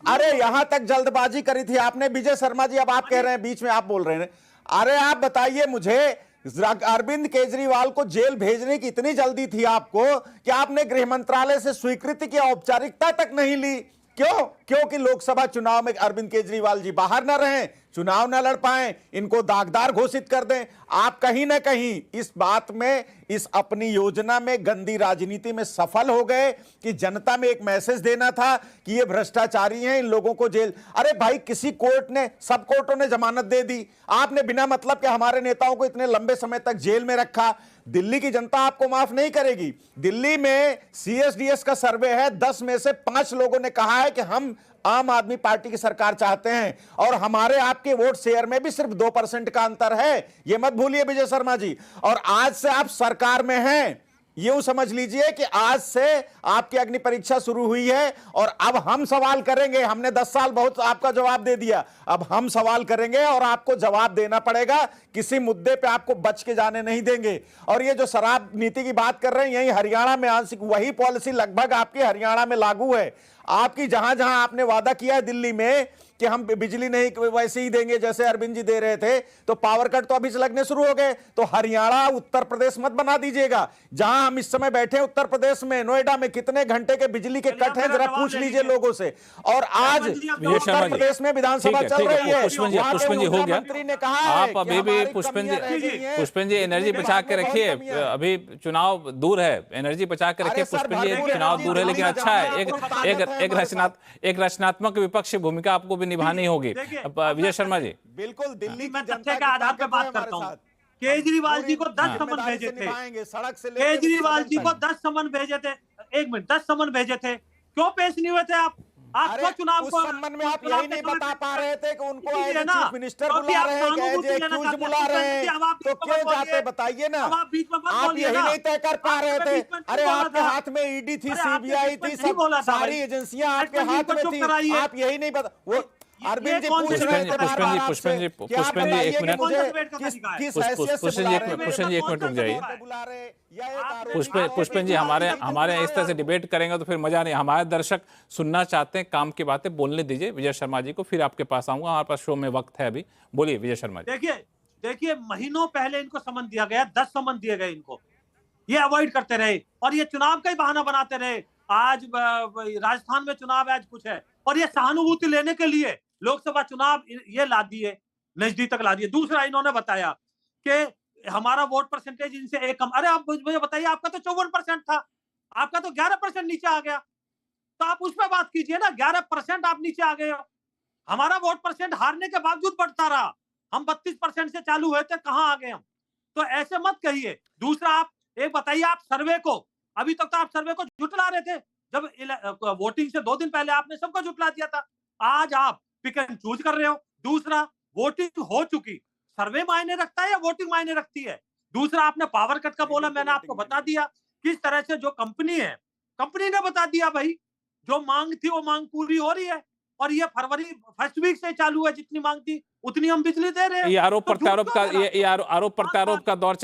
अरे यहां तक जल्दबाजी करी थी आपने। विजय शर्मा जी, अब आप कह रहे हैं, बीच में आप बोल रहे हैं। अरे आप बताइए मुझे, अरविंद केजरीवाल को जेल भेजने की इतनी जल्दी थी आपको कि आपने गृह मंत्रालय से स्वीकृति की औपचारिकता तक नहीं ली। क्यों? क्योंकि लोकसभा चुनाव में अरविंद केजरीवाल जी बाहर न रहें, चुनाव न लड़ पाएं, इनको दागदार घोषित कर दें। आप कहीं ना कहीं इस बात में, इस अपनी योजना में, गंदी राजनीति में सफल हो गए कि जनता में एक मैसेज देना था कि ये भ्रष्टाचारी हैं, इन लोगों को जेल। अरे भाई, किसी कोर्ट ने, सब कोर्टों ने जमानत दे दी, आपने बिना मतलब के हमारे नेताओं को इतने लंबे समय तक जेल में रखा। दिल्ली की जनता आपको माफ नहीं करेगी। दिल्ली में CSDS का सर्वे है, 10 में से 5 लोगों ने कहा है कि हम आम आदमी पार्टी की सरकार चाहते हैं, और हमारे आपके वोट शेयर में भी सिर्फ 2% का अंतर है। यह मत भूलिए विजय शर्मा जी। और आज से आप सरकार में हैं, यूं समझ लीजिए कि आज से आपकी अग्नि परीक्षा शुरू हुई है, और अब हम सवाल करेंगे। हमने 10 साल बहुत आपका जवाब दे दिया, अब हम सवाल करेंगे और आपको जवाब देना पड़ेगा। किसी मुद्दे पे आपको बच के जाने नहीं देंगे। और ये जो शराब नीति की बात कर रहे हैं, यही हरियाणा में आंशिक वही पॉलिसी लगभग आपकी हरियाणा में लागू है। आपकी जहां जहां आपने वादा किया है दिल्ली में कि हम बिजली नहीं वैसे ही देंगे जैसे अरविंद जी दे रहे थे, तो पावर कट तो अभी से लगने शुरू हो गए। तो हरियाणा उत्तर प्रदेश मत बना दीजिएगा। जहां हम इस समय बैठे उत्तर प्रदेश में नोएडा में कितने घंटे के बिजली के कट हैं, जरा पूछ लीजिए लोगों से। और आज उत्तर प्रदेश में विधानसभा चल रही है, पुष्पन जी हो गया। मंत्री ने कहा आप अभी भी पुष्पन जी एनर्जी बचा के रखिए, अभी चुनाव दूर है, एनर्जी बचा के रखिए पुष्पन जी, चुनाव दूर है। लेकिन अच्छा है, एक रचनात्मक विपक्ष भूमिका आपको भी निभानी होगी। विजय शर्मा जी, बिल्कुल दिल्ली मैं तथ्य के आधार पर बात करता हूँ। केजरीवाल जी को 10 समन भेजे थे, केजरीवाल जी को 10 समन भेजे थे, 1 मिनट, 10 समन भेजे थे, क्यों पेश नहीं हुए थे आप? आपको चुनाव उस संबंध में आप यही नहीं बता पा रहे थे कि उनको चीफ मिनिस्टर बुला रहे हैं, बुला रहे हैं, तो क्यों जाते बताइए ना। आप यही नहीं तय कर पा रहे थे। अरे आपके हाथ में ईडी थी, सीबीआई थी, सब सारी एजेंसियां आपके हाथ में थी, आप यही नहीं बता। वो अरविंद जी पूछ रहे थे पुष्पन जी एक मिनट, रुक जाइए। पुष्पन जी, हमारे इस तरह से डिबेट करेंगे तो फिर मजा नहीं। हमारे दर्शक सुनना चाहते हैं काम की बातें, बोलने दीजिए विजय शर्मा जी को, फिर आपके पास आऊंगा। हमारे पास शो में वक्त है अभी। बोलिए विजय शर्मा जी। देखिए महीनों पहले इनको समन दिया गया, 10 समन दिए गए इनको, ये अवॉइड करते रहे और ये चुनाव का ही बहाना बनाते रहे। आज राजस्थान में चुनाव आज कुछ है और ये सहानुभूति लेने के लिए लोकसभा चुनाव ये ला दिए, नजदीक तक ला दिए। दूसरा इन्होंने बताया कि हमारा वोट परसेंटेज इनसे एक कम। अरे आप मुझे बताइए, आपका तो 54% था, आपका तो 11% नीचे आ गया, तो आप उस पर बात कीजिए ना। 11% आप नीचे आ गए हो, हमारा वोट परसेंट हारने के बावजूद बढ़ता रहा। हम 32% से चालू हुए थे, कहां आ गए हम? तो ऐसे मत कहिए। दूसरा आप एक बताइए, आप सर्वे को, अभी तक तो आप सर्वे को झुटला रहे थे, जब वोटिंग से 2 दिन पहले आपने सबको झुटला दिया था। आज आप पिक एंड चूज कर रहे हो। दूसरा, वोटिंग हो चुकी, सर्वे मायने रखता है या वोटिंग मायने रखती है? दूसरा, आपने पावर कट का बोला, मैंने आपको बता दिया किस तरह से जो कंपनी है, कंपनी ने बता दिया भाई, जो मांग थी वो मांग पूरी हो रही है और ये फरवरी फर्स्ट वीक से चालू है, जितनी मांग थी उतनी हम बिजली दे रहे हैं। ये आरोप प्रत्यारोप का दौर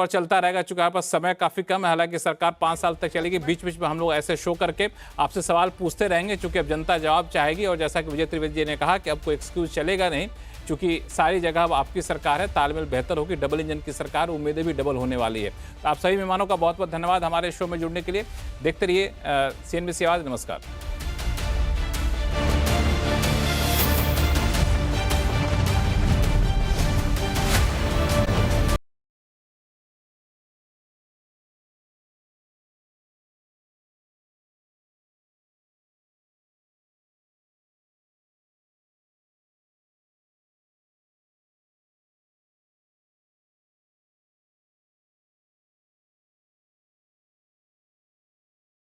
चलता रहेगा, चूंकि हमारे पास समय काफी कम है। हालांकि सरकार 5 साल तक चलेगी, बीच बीच में हम लोग ऐसे शो करके आपसे सवाल पूछते रहेंगे, चूंकि अब जनता जवाब चाहेगी। और जैसा कि विजय त्रिवेदी जी ने कहा कि अब कोई एक्सक्यूज चलेगा नहीं, क्योंकि सारी जगह अब आपकी सरकार है, तालमेल बेहतर होगी, डबल इंजन की सरकार, उम्मीदें भी डबल होने वाली है। तो आप सभी मेहमानों का बहुत बहुत धन्यवाद हमारे शो में जुड़ने के लिए। देखते रहिए CNBC आवाज। नमस्कार।